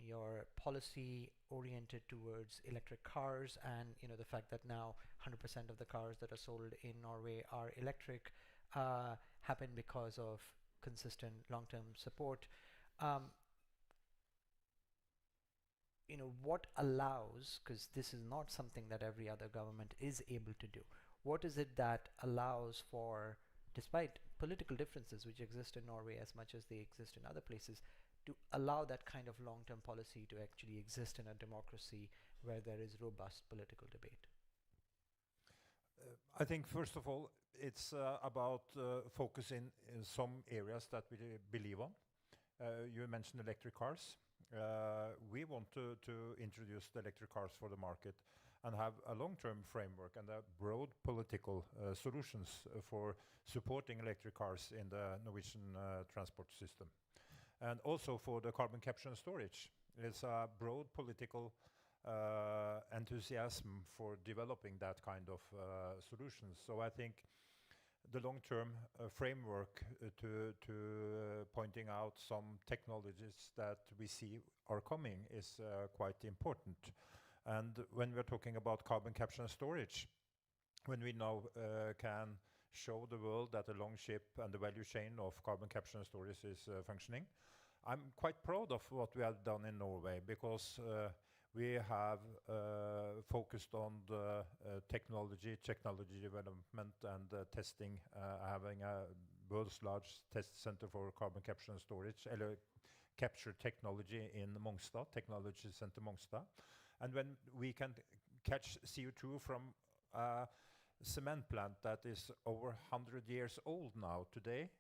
Your policy oriented towards electric cars, and the fact that now 100% of the cars that are sold in Norway are electric happen because of consistent long-term support. What allows, because this is not something that every other government is able to do, what is it that allows for, despite political differences which exist in Norway as much as they exist in other places, to allow that kind of long-term policy to actually exist in a democracy where there is robust political debate?
I think first of all, it's about focusing in some areas that we believe on. You mentioned electric cars. We want to introduce the electric cars for the market and have a long-term framework and a broad political solutions for supporting electric cars in the Norwegian transport system. And also for the carbon capture and storage. There's a broad political enthusiasm for developing that kind of solutions. So I think the long-term framework to pointing out some technologies that we see are coming is quite important. And when we're talking about carbon capture and storage, when we now can show the world that the long ship and the value chain of carbon capture and storage is functioning, I'm quite proud of what we have done in Norway, because we have focused on the technology development and testing, having a world's largest test center for carbon capture and storage, capture technology in Mongstad, Technology Center Mongstad. And when we can catch CO2 from a cement plant that is over 100 years old now today,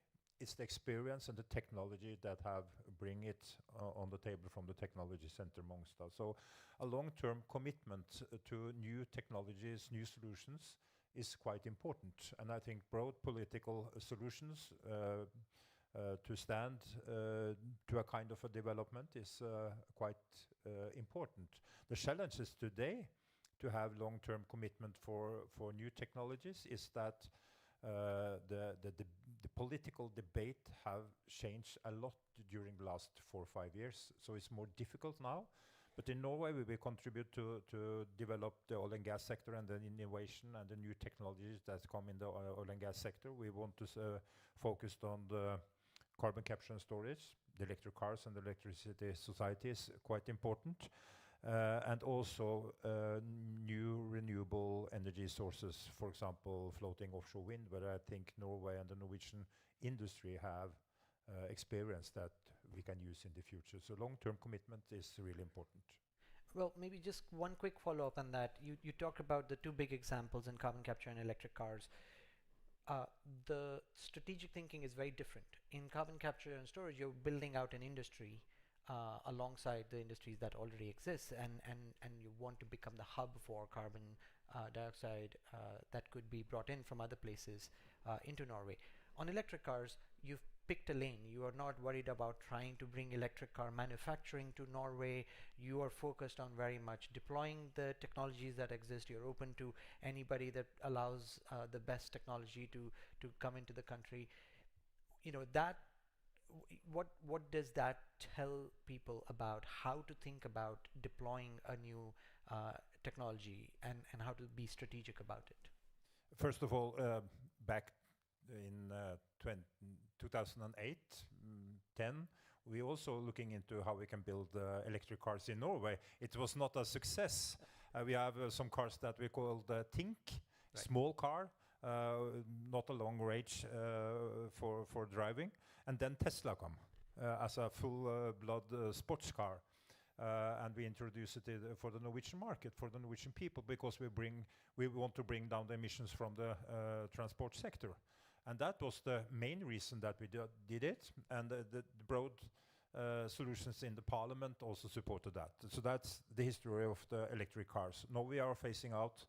it's the experience and the technology that have bring it on the table from the Technology Center Mongstad. So a long-term commitment to new technologies, new solutions is quite important. And I think broad political solutions to stand to a kind of a development is quite important. The challenges today to have long-term commitment for new technologies is that the political debate have changed a lot during the last 4 or 5 years, so it's more difficult now. But in Norway, we will contribute to develop the oil and gas sector and the innovation and the new technologies that come in the oil and gas sector. We want to focus on the carbon capture and storage, the electric cars and the electricity society is quite important. And also new renewable energy sources, for example, floating offshore wind, where I think Norway and the Norwegian industry have experience that we can use in the future. So long-term commitment is really important.
Well, maybe just one quick follow-up on that. You talked about the two big examples in carbon capture and electric cars. The strategic thinking is very different. In carbon capture and storage, you're building out an industry alongside the industries that already exist, and you want to become the hub for carbon dioxide that could be brought in from other places into Norway. On electric cars, you've picked a lane. You are not worried about trying to bring electric car manufacturing to Norway. You are focused on very much deploying the technologies that exist. You're open to anybody that allows the best technology to come into the country. You know, that what does that tell people about how to think about deploying a new technology and how to be strategic about it?
First of all, back in 2008, 10, we also looking into how we can build electric cars in Norway. It was not a success. We have some cars that we call the Tink, small car, not a long range for driving. And then Tesla come as a full-blood sports car. And we introduced it for the Norwegian market, for the Norwegian people, because we want to bring down the emissions from the transport sector. And that was the main reason that we did it. And the broad solutions in the parliament also supported that. So that's the history of the electric cars. Now we are phasing out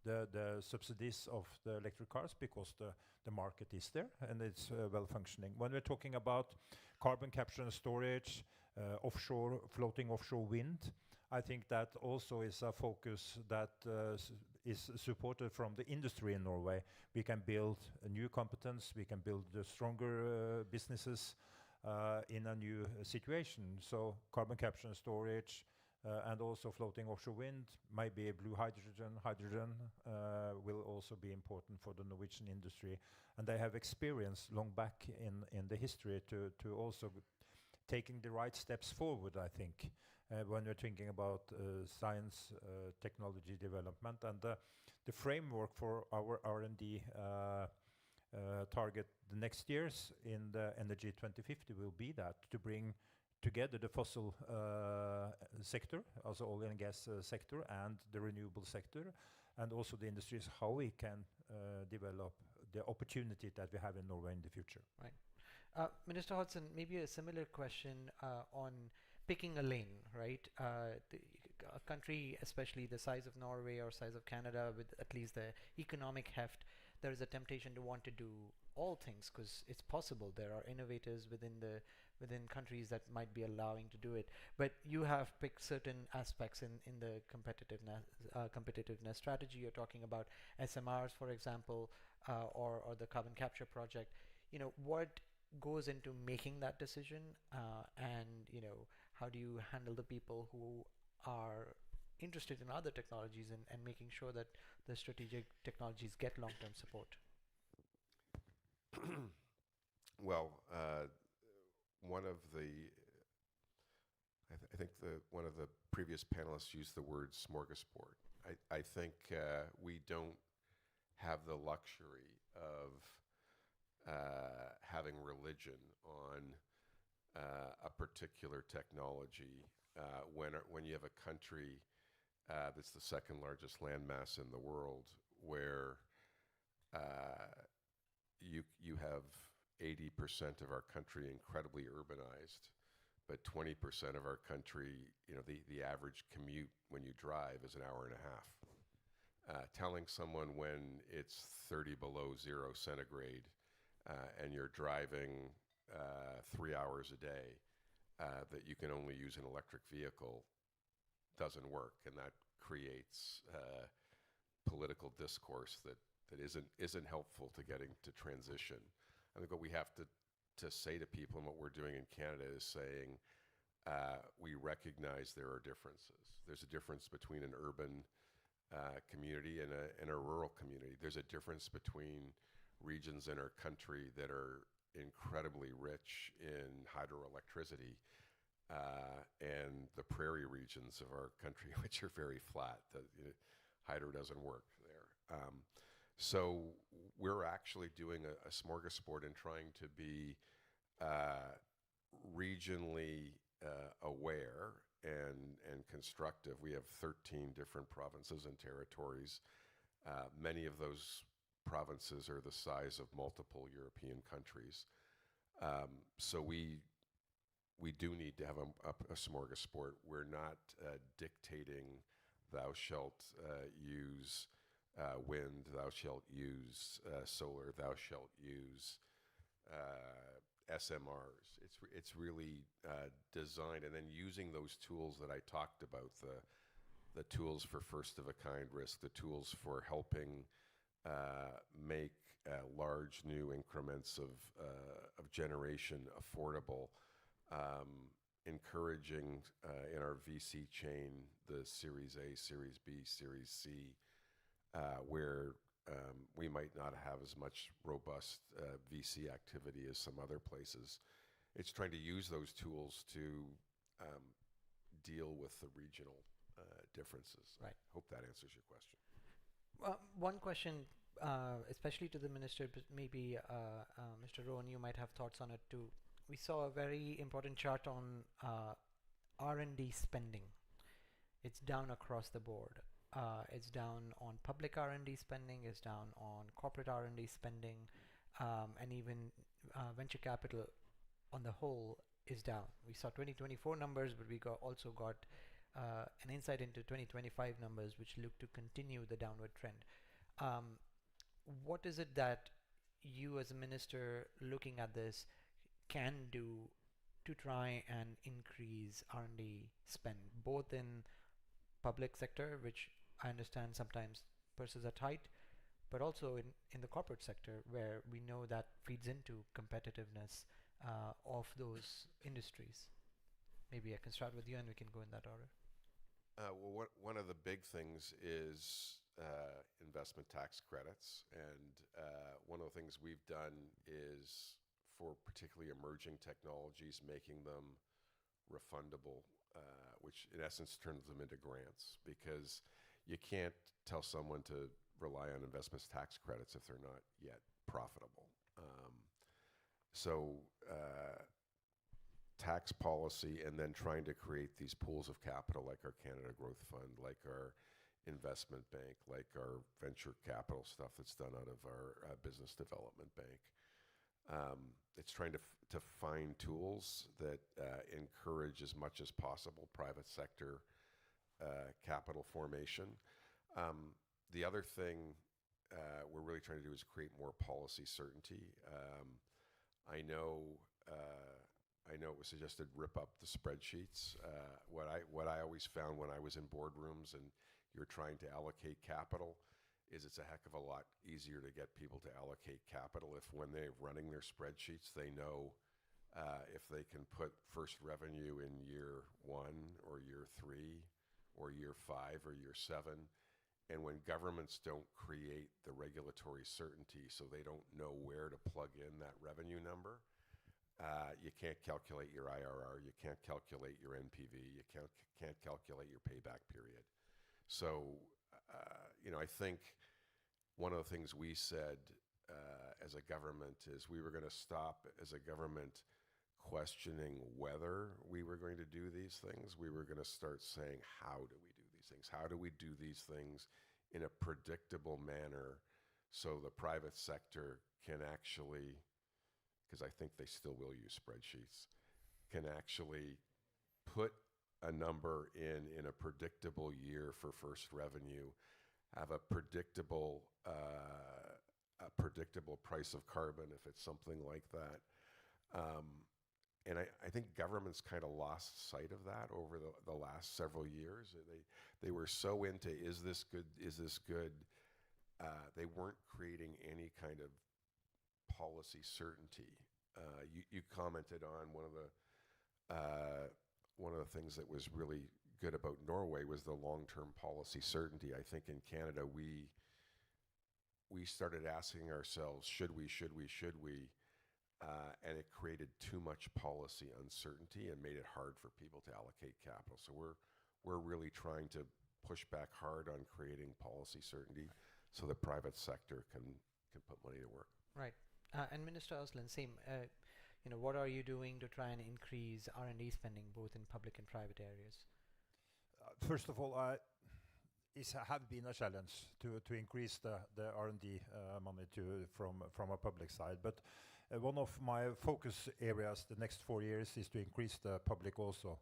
the subsidies of the electric cars because the market is there and it's well functioning. When we're talking about carbon capture and storage, floating offshore wind, I think that also is a focus that is supported from the industry in Norway. We can build a new competence, we can build stronger businesses in a new situation. So carbon capture and storage, and also floating offshore wind, maybe blue hydrogen will also be important for the Norwegian industry. And they have experience long back in the history to also taking the right steps forward, I think, when we're thinking about science, technology development. And the framework for our R&D target the next years in the Energy 2050 will be that to bring together the fossil sector, also oil and gas sector, and the renewable sector, and also the industries, how we can develop the opportunity that we have in Norway in the future.
Right. Minister Hodson, maybe a similar question on picking a lane, right? A country, especially the size of Norway or size of Canada, with at least the economic heft, there is a temptation to want to do all things because it's possible. There are innovators within countries that might be allowing to do it. But you have picked certain aspects in the competitiveness strategy. You're talking about SMRs, for example, or the carbon capture project. What goes into making that decision, and how do you handle the people who are interested in other technologies and making sure that the strategic technologies get long-term support?
Well, one of the I think one of the previous panelists used the word smorgasbord. I think we don't have the luxury of having religion on a particular technology when you have a country that's the second largest landmass in the world, where you have 80% of our country incredibly urbanized, but 20% of our country, the average commute when you drive is an hour and a half. Telling someone when it's 30 below 0 centigrade and you're driving 3 hours a day that you can only use an electric vehicle doesn't work, and that creates political discourse that isn't helpful to getting to transition. I think what we have to say to people, and what we're doing in Canada, is saying we recognize there are differences. There's a difference between an urban community and a rural community. There's a difference between regions in our country that are incredibly rich in hydroelectricity and the prairie regions of our country, which are very flat. Hydro doesn't work there. So we're actually doing a smorgasbord and trying to be regionally aware and constructive. We have 13 different provinces and territories. Many of those provinces are the size of multiple European countries. So we do need to have a smorgasbord. We're not dictating, thou shalt use wind, thou shalt use solar, thou shalt use SMRs. It's really designed, and then using those tools that I talked about, the tools for first-of-a-kind risk, the tools for helping make large new increments of generation affordable, encouraging in our VC chain the Series A, Series B, Series C, where we might not have as much robust VC activity as some other places. It's trying to use those tools to deal with the regional differences.
Right.
Hope that answers your question.
One question, especially to the minister, but maybe Mr. Rowan, you might have thoughts on it too. We saw a very important chart on R&D spending. It's down across the board. It's down on public R&D spending, it's down on corporate R&D spending, and even venture capital on the whole is down. We saw 2024 numbers, but we also got an insight into 2025 numbers, which look to continue the downward trend. What is it that you as a minister looking at this can do to try and increase R&D spend, both in public sector, which I understand sometimes purses are tight, but also in the corporate sector, where we know that feeds into competitiveness of those industries? Maybe I can start with you and we can go in that order.
Well, one of the big things is investment tax credits, and one of the things we've done is, for particularly emerging technologies, making them refundable, which in essence turns them into grants, because you can't tell someone to rely on investment tax credits if they're not yet profitable. So tax policy, and then trying to create these pools of capital like our Canada Growth Fund, like our investment bank, like our venture capital stuff that's done out of our business development bank. It's trying to find tools that encourage as much as possible private sector capital formation. The other thing we're really trying to do is create more policy certainty. I know it was suggested rip up the spreadsheets. What I always found when I was in boardrooms and you're trying to allocate capital is it's a heck of a lot easier to get people to allocate capital if when they're running their spreadsheets, they know if they can put first revenue in year 1 or year 3 or year 5 or year 7. And when governments don't create the regulatory certainty so they don't know where to plug in that revenue number, you can't calculate your IRR, you can't calculate your NPV, you can't calculate your payback period. So, I think one of the things we said as a government is we were going to stop as a government questioning whether we were going to do these things. We were going to start saying, how do we do these things? How do we do these things in a predictable manner so the private sector can actually, because I think they still will use spreadsheets, can actually put a number in a predictable year for first revenue, have a predictable price of carbon if it's something like that. And I think governments kind of lost sight of that over the last several years. They were so into, is this good, is this good? They weren't creating any kind of policy certainty. You commented on one of the things that was really good about Norway was the long-term policy certainty. I think in Canada, we started asking ourselves, should we? And it created too much policy uncertainty and made it hard for people to allocate capital. So we're really trying to push back hard on creating policy certainty so the private sector can put money to work.
Right. And Minister Osland, same. What are you doing to try and increase R&D spending both in public and private areas?
First of all, it have been a challenge to increase the R&D money from a public side. But one of my focus areas the next 4 years is to increase the public also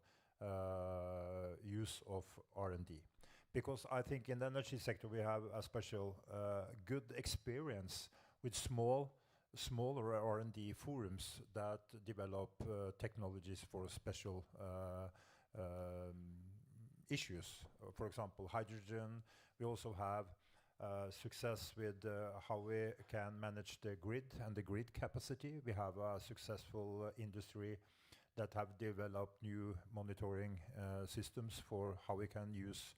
use of R&D. Because I think in the energy sector we have a special good experience with smaller R&D forums that develop technologies for special issues. For example, hydrogen. We also have success with how we can manage the grid and the grid capacity. We have a successful industry that have developed new monitoring systems for how we can use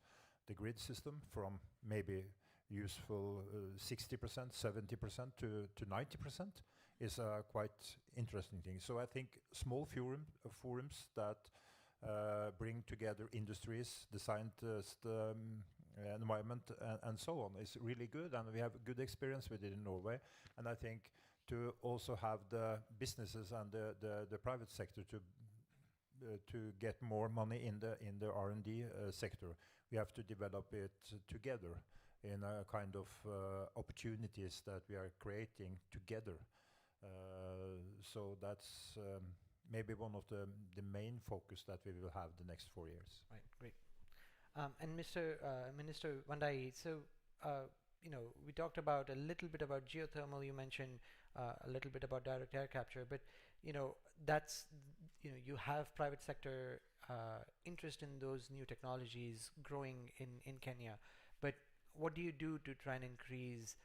the grid system from maybe useful 60%, 70% to 90% is a quite interesting thing. So I think small forums that bring together industries, the scientists, environment, and so on is really good, and we have good experience with it in Norway. And I think to also have the businesses and the private sector to get more money in the R&D sector, we have to develop it together in a kind of opportunities that we are creating together. So that's maybe one of the main focus that we will have the next 4 years.
Right, great. And Minister Vandai, so we talked about a little bit about geothermal. You mentioned a little bit about direct air capture, but that's you have private sector interest in those new technologies growing in Kenya, but what do you do to try and increase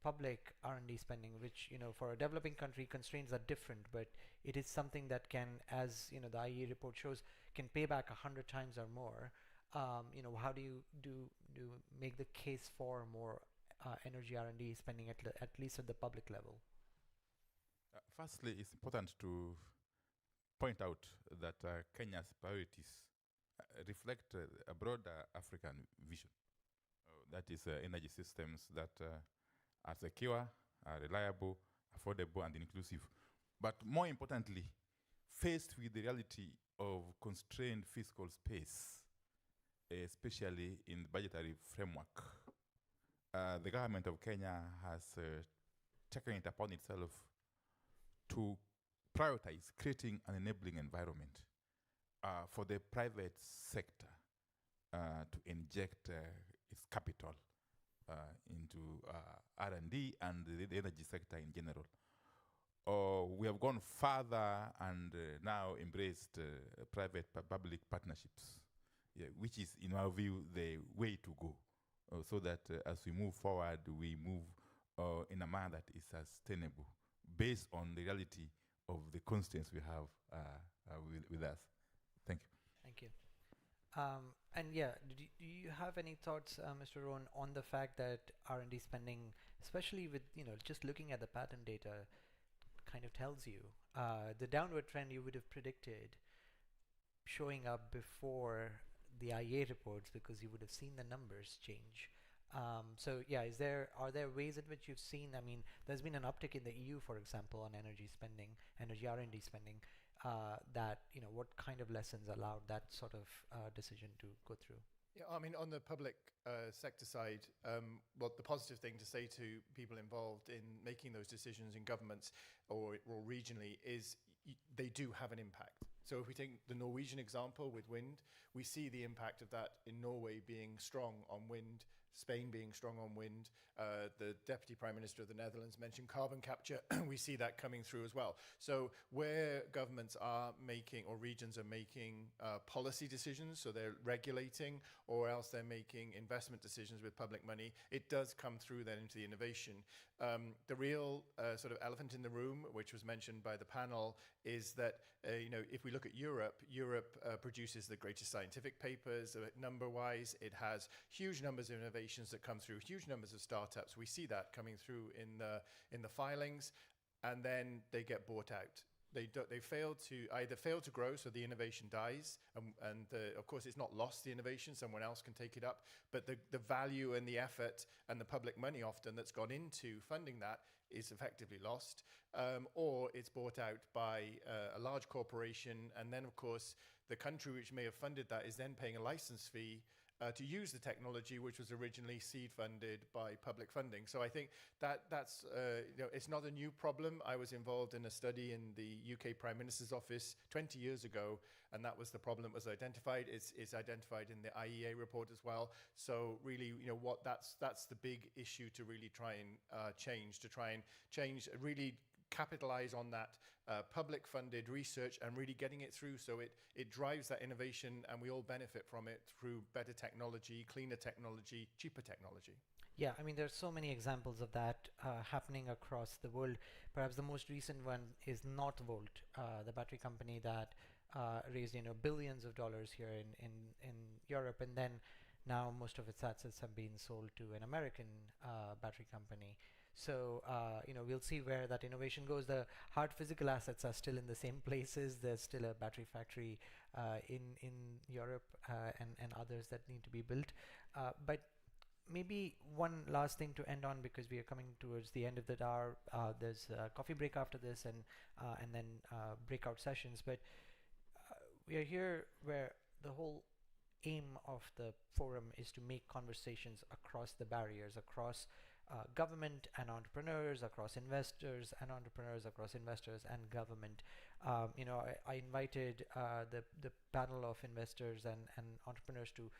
public R&D spending, which for a developing country constraints are different, but it is something that can, as the IEA report shows, can pay back 100 times or more. How do you make the case for more energy R&D spending at least at the public level?
Firstly, it's important to point out that Kenya's priorities reflect a broader African vision. That is energy systems that are secure, are reliable, affordable, and inclusive. But more importantly, faced with the reality of constrained fiscal space, especially in the budgetary framework, the government of Kenya has taken it upon itself to prioritize creating an enabling environment for the private sector to inject its capital into R&D and the energy sector in general. We have gone further and now embraced private-public partnerships, which is, in our view, the way to go, so that as we move forward, we move in a manner that is sustainable, based on the reality of the constraints we have with us. Thank you.
Thank you. And yeah, do you have any thoughts, Mr. Rohn, on the fact that R&D spending, especially with, just looking at the patent data, kind of tells you the downward trend you would have predicted showing up before the IEA reports, because you would have seen the numbers change. So yeah, are there ways in which you've seen, there's been an uptick in the EU, for example, on energy spending, energy R&D spending, that, what kind of lessons allowed that sort of decision to go through?
Yeah, on the public sector side, what the positive thing to say to people involved in making those decisions in governments or regionally is they do have an impact. So if we take the Norwegian example with wind, we see the impact of that in Norway being strong on wind, Spain being strong on wind. The Deputy Prime Minister of the Netherlands mentioned carbon capture. We see that coming through as well. So where governments are making, or regions are making policy decisions, so they're regulating, or else they're making investment decisions with public money, it does come through then into the innovation. The real sort of elephant in the room, which was mentioned by the panel, is that if we look at Europe, Europe produces the greatest scientific papers. Number-wise, it has huge numbers of innovations that come through, huge numbers of startups. We see that coming through in the filings, and then they get bought out. They fail to grow, so the innovation dies, and of course it's not lost, the innovation, someone else can take it up, but the value and the effort and the public money often that's gone into funding that is effectively lost, or it's bought out by a large corporation, and then of course the country which may have funded that is then paying a license fee to use the technology, which was originally seed funded by public funding. So I think that's it's not a new problem. I was involved in a study in the UK Prime Minister's office 20 years ago, and that was the problem that was identified. It's identified in the IEA report as well. So really, that's the big issue to really try and change, really capitalize on that public funded research and really getting it through, so it drives that innovation and we all benefit from it through better technology, cleaner technology, cheaper technology.
Yeah, there's so many examples of that happening across the world. Perhaps the most recent one is Northvolt, the battery company that raised billions of dollars here in Europe, and then now most of its assets have been sold to an American battery company. So, we'll see where that innovation goes. The hard physical assets are still in the same places. There's still a battery factory in Europe and others that need to be built. But maybe one last thing to end on, because we are coming towards the end of the hour. There's a coffee break after this and then breakout sessions. But we are here where the whole aim of the forum is to make conversations across the barriers, across government and entrepreneurs, across investors and entrepreneurs, across investors and government. I invited the panel of investors and entrepreneurs to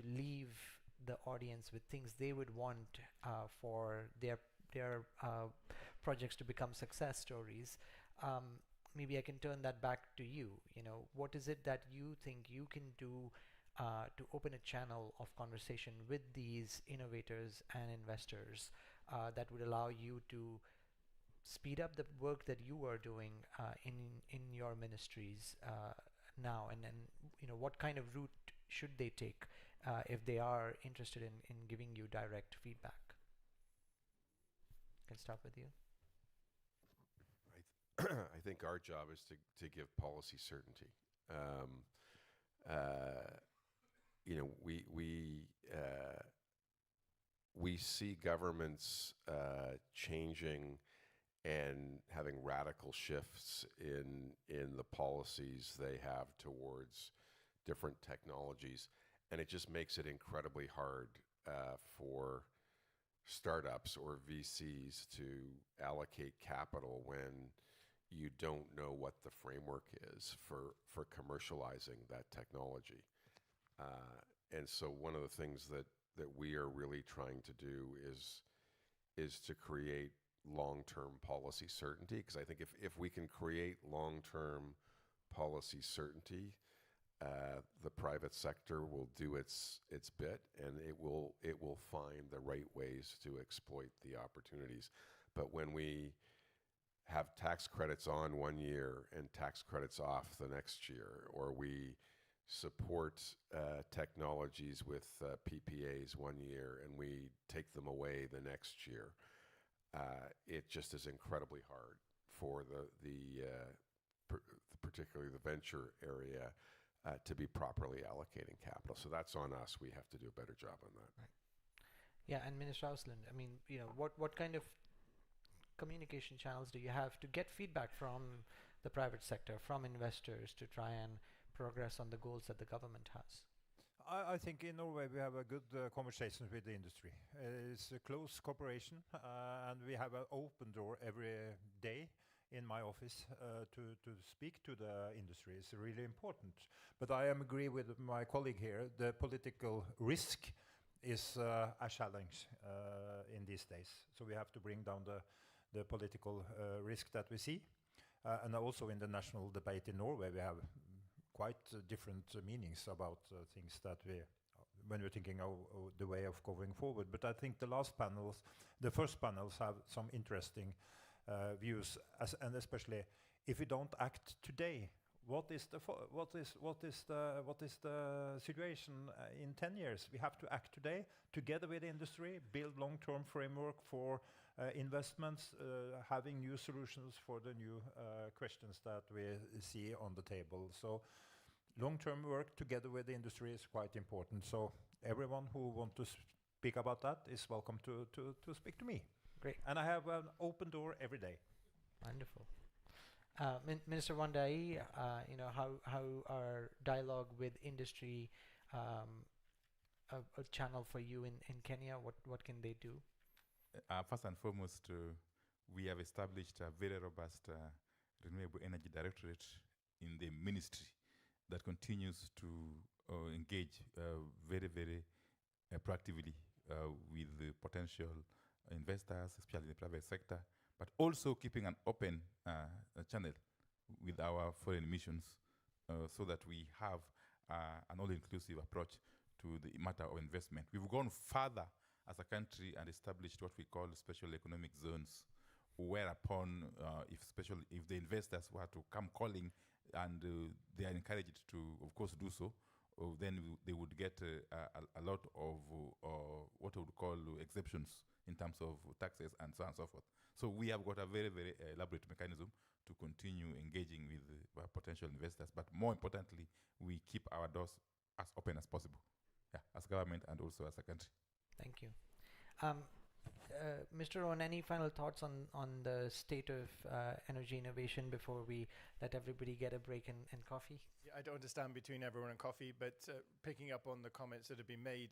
leave the audience with things they would want for their projects to become success stories. Maybe I can turn that back to you. What is it that you think you can do to open a channel of conversation with these innovators and investors that would allow you to speed up the work that you are doing in your ministries now, and then what kind of route should they take if they are interested in giving you direct feedback? I can start with you.
I think our job is to give policy certainty. We see governments changing and having radical shifts in the policies they have towards different technologies. And it just makes it incredibly hard for startups or VCs to allocate capital when you don't know what the framework is for commercializing that technology. And so one of the things that we are really trying to do is to create long-term policy certainty, because I think if we can create long-term policy certainty, the private sector will do its bit, and it will find the right ways to exploit the opportunities. But when we have tax credits on 1 year and tax credits off the next year, or we support technologies with PPAs 1 year and we take them away the next year, it just is incredibly hard for particularly the venture area to be properly allocating capital. So that's on us. We have to do a better job on that.
Right. Yeah, and Minister Ausland, I mean, what kind of communication channels do you have to get feedback from the private sector, from investors, to try and progress on the goals that the government has?
I think in Norway we have a good conversation with the industry. It's a close cooperation, and we have an open door every day in my office to speak to the industry. It's really important. But I agree with my colleague here. The political risk is a challenge in these days. So we have to bring down the political risk that we see. And also in the national debate in Norway, we have quite different meanings about things that when we're thinking of the way of going forward. But I think the first panels have some interesting views, and especially if we don't act today, what is the situation in 10 years? We have to act today together with the industry, build long-term framework for investments, having new solutions for the new questions that we see on the table. So long-term work together with the industry is quite important. So everyone who wants to speak about that is welcome to speak to me.
Great.
And I have an open door every day.
Wonderful. Minister Wandai, how our dialogue with industry a channel for you in Kenya? What can they do?
First and foremost, we have established a very robust renewable energy directorate in the ministry that continues to engage very, very proactively with the potential investors, especially in the private sector, but also keeping an open channel with our foreign missions so that we have an all-inclusive approach to the matter of investment. We've gone further as a country and established what we call special economic zones, whereupon if the investors were to come calling and they are encouraged to, of course, do so, then they would get a lot of what I would call exceptions in terms of taxes and so on and so forth. So we have got a very, very elaborate mechanism to continue engaging with potential investors. But more importantly, we keep our doors as open as possible, as government and also as a country.
Thank you. Mr. Rowan, any final thoughts on the state of energy innovation before we let everybody get a break and coffee?
Yeah, I don't understand between everyone and coffee, but picking up on the comments that have been made,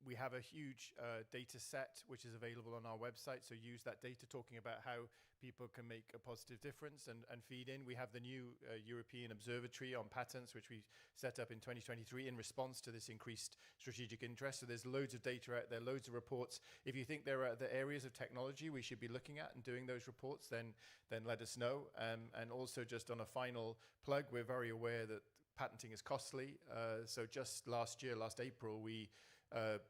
we have a huge data set which is available on our website, so use that data talking about how people can make a positive difference and feed in. We have the new European Observatory on patents, which we set up in 2023 in response to this increased strategic interest. So there's loads of data out there, loads of reports. If you think there are the areas of technology we should be looking at and doing those reports, then let us know. And also just on a final plug, we're very aware that patenting is costly. So just last April, we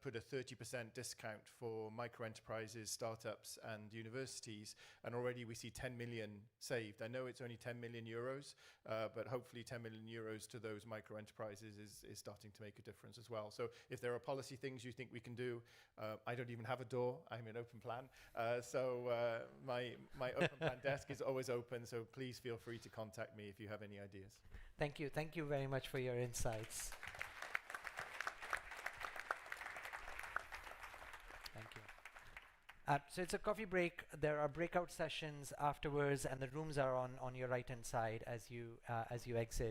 put a 30% discount for micro-enterprises, startups and universities, and already we see 10 million saved. I know it's only 10 million euros, but hopefully 10 million euros to those micro-enterprises is starting to make a difference as well. So if there are policy things you think we can do, I don't even have a door, I'm in open plan. So my open plan desk is always open, so please feel free to contact me if you have any ideas.
Thank you. Thank you very much for your insights. So it's a coffee break. There are breakout sessions afterwards, and the rooms are on your right-hand side as you exit.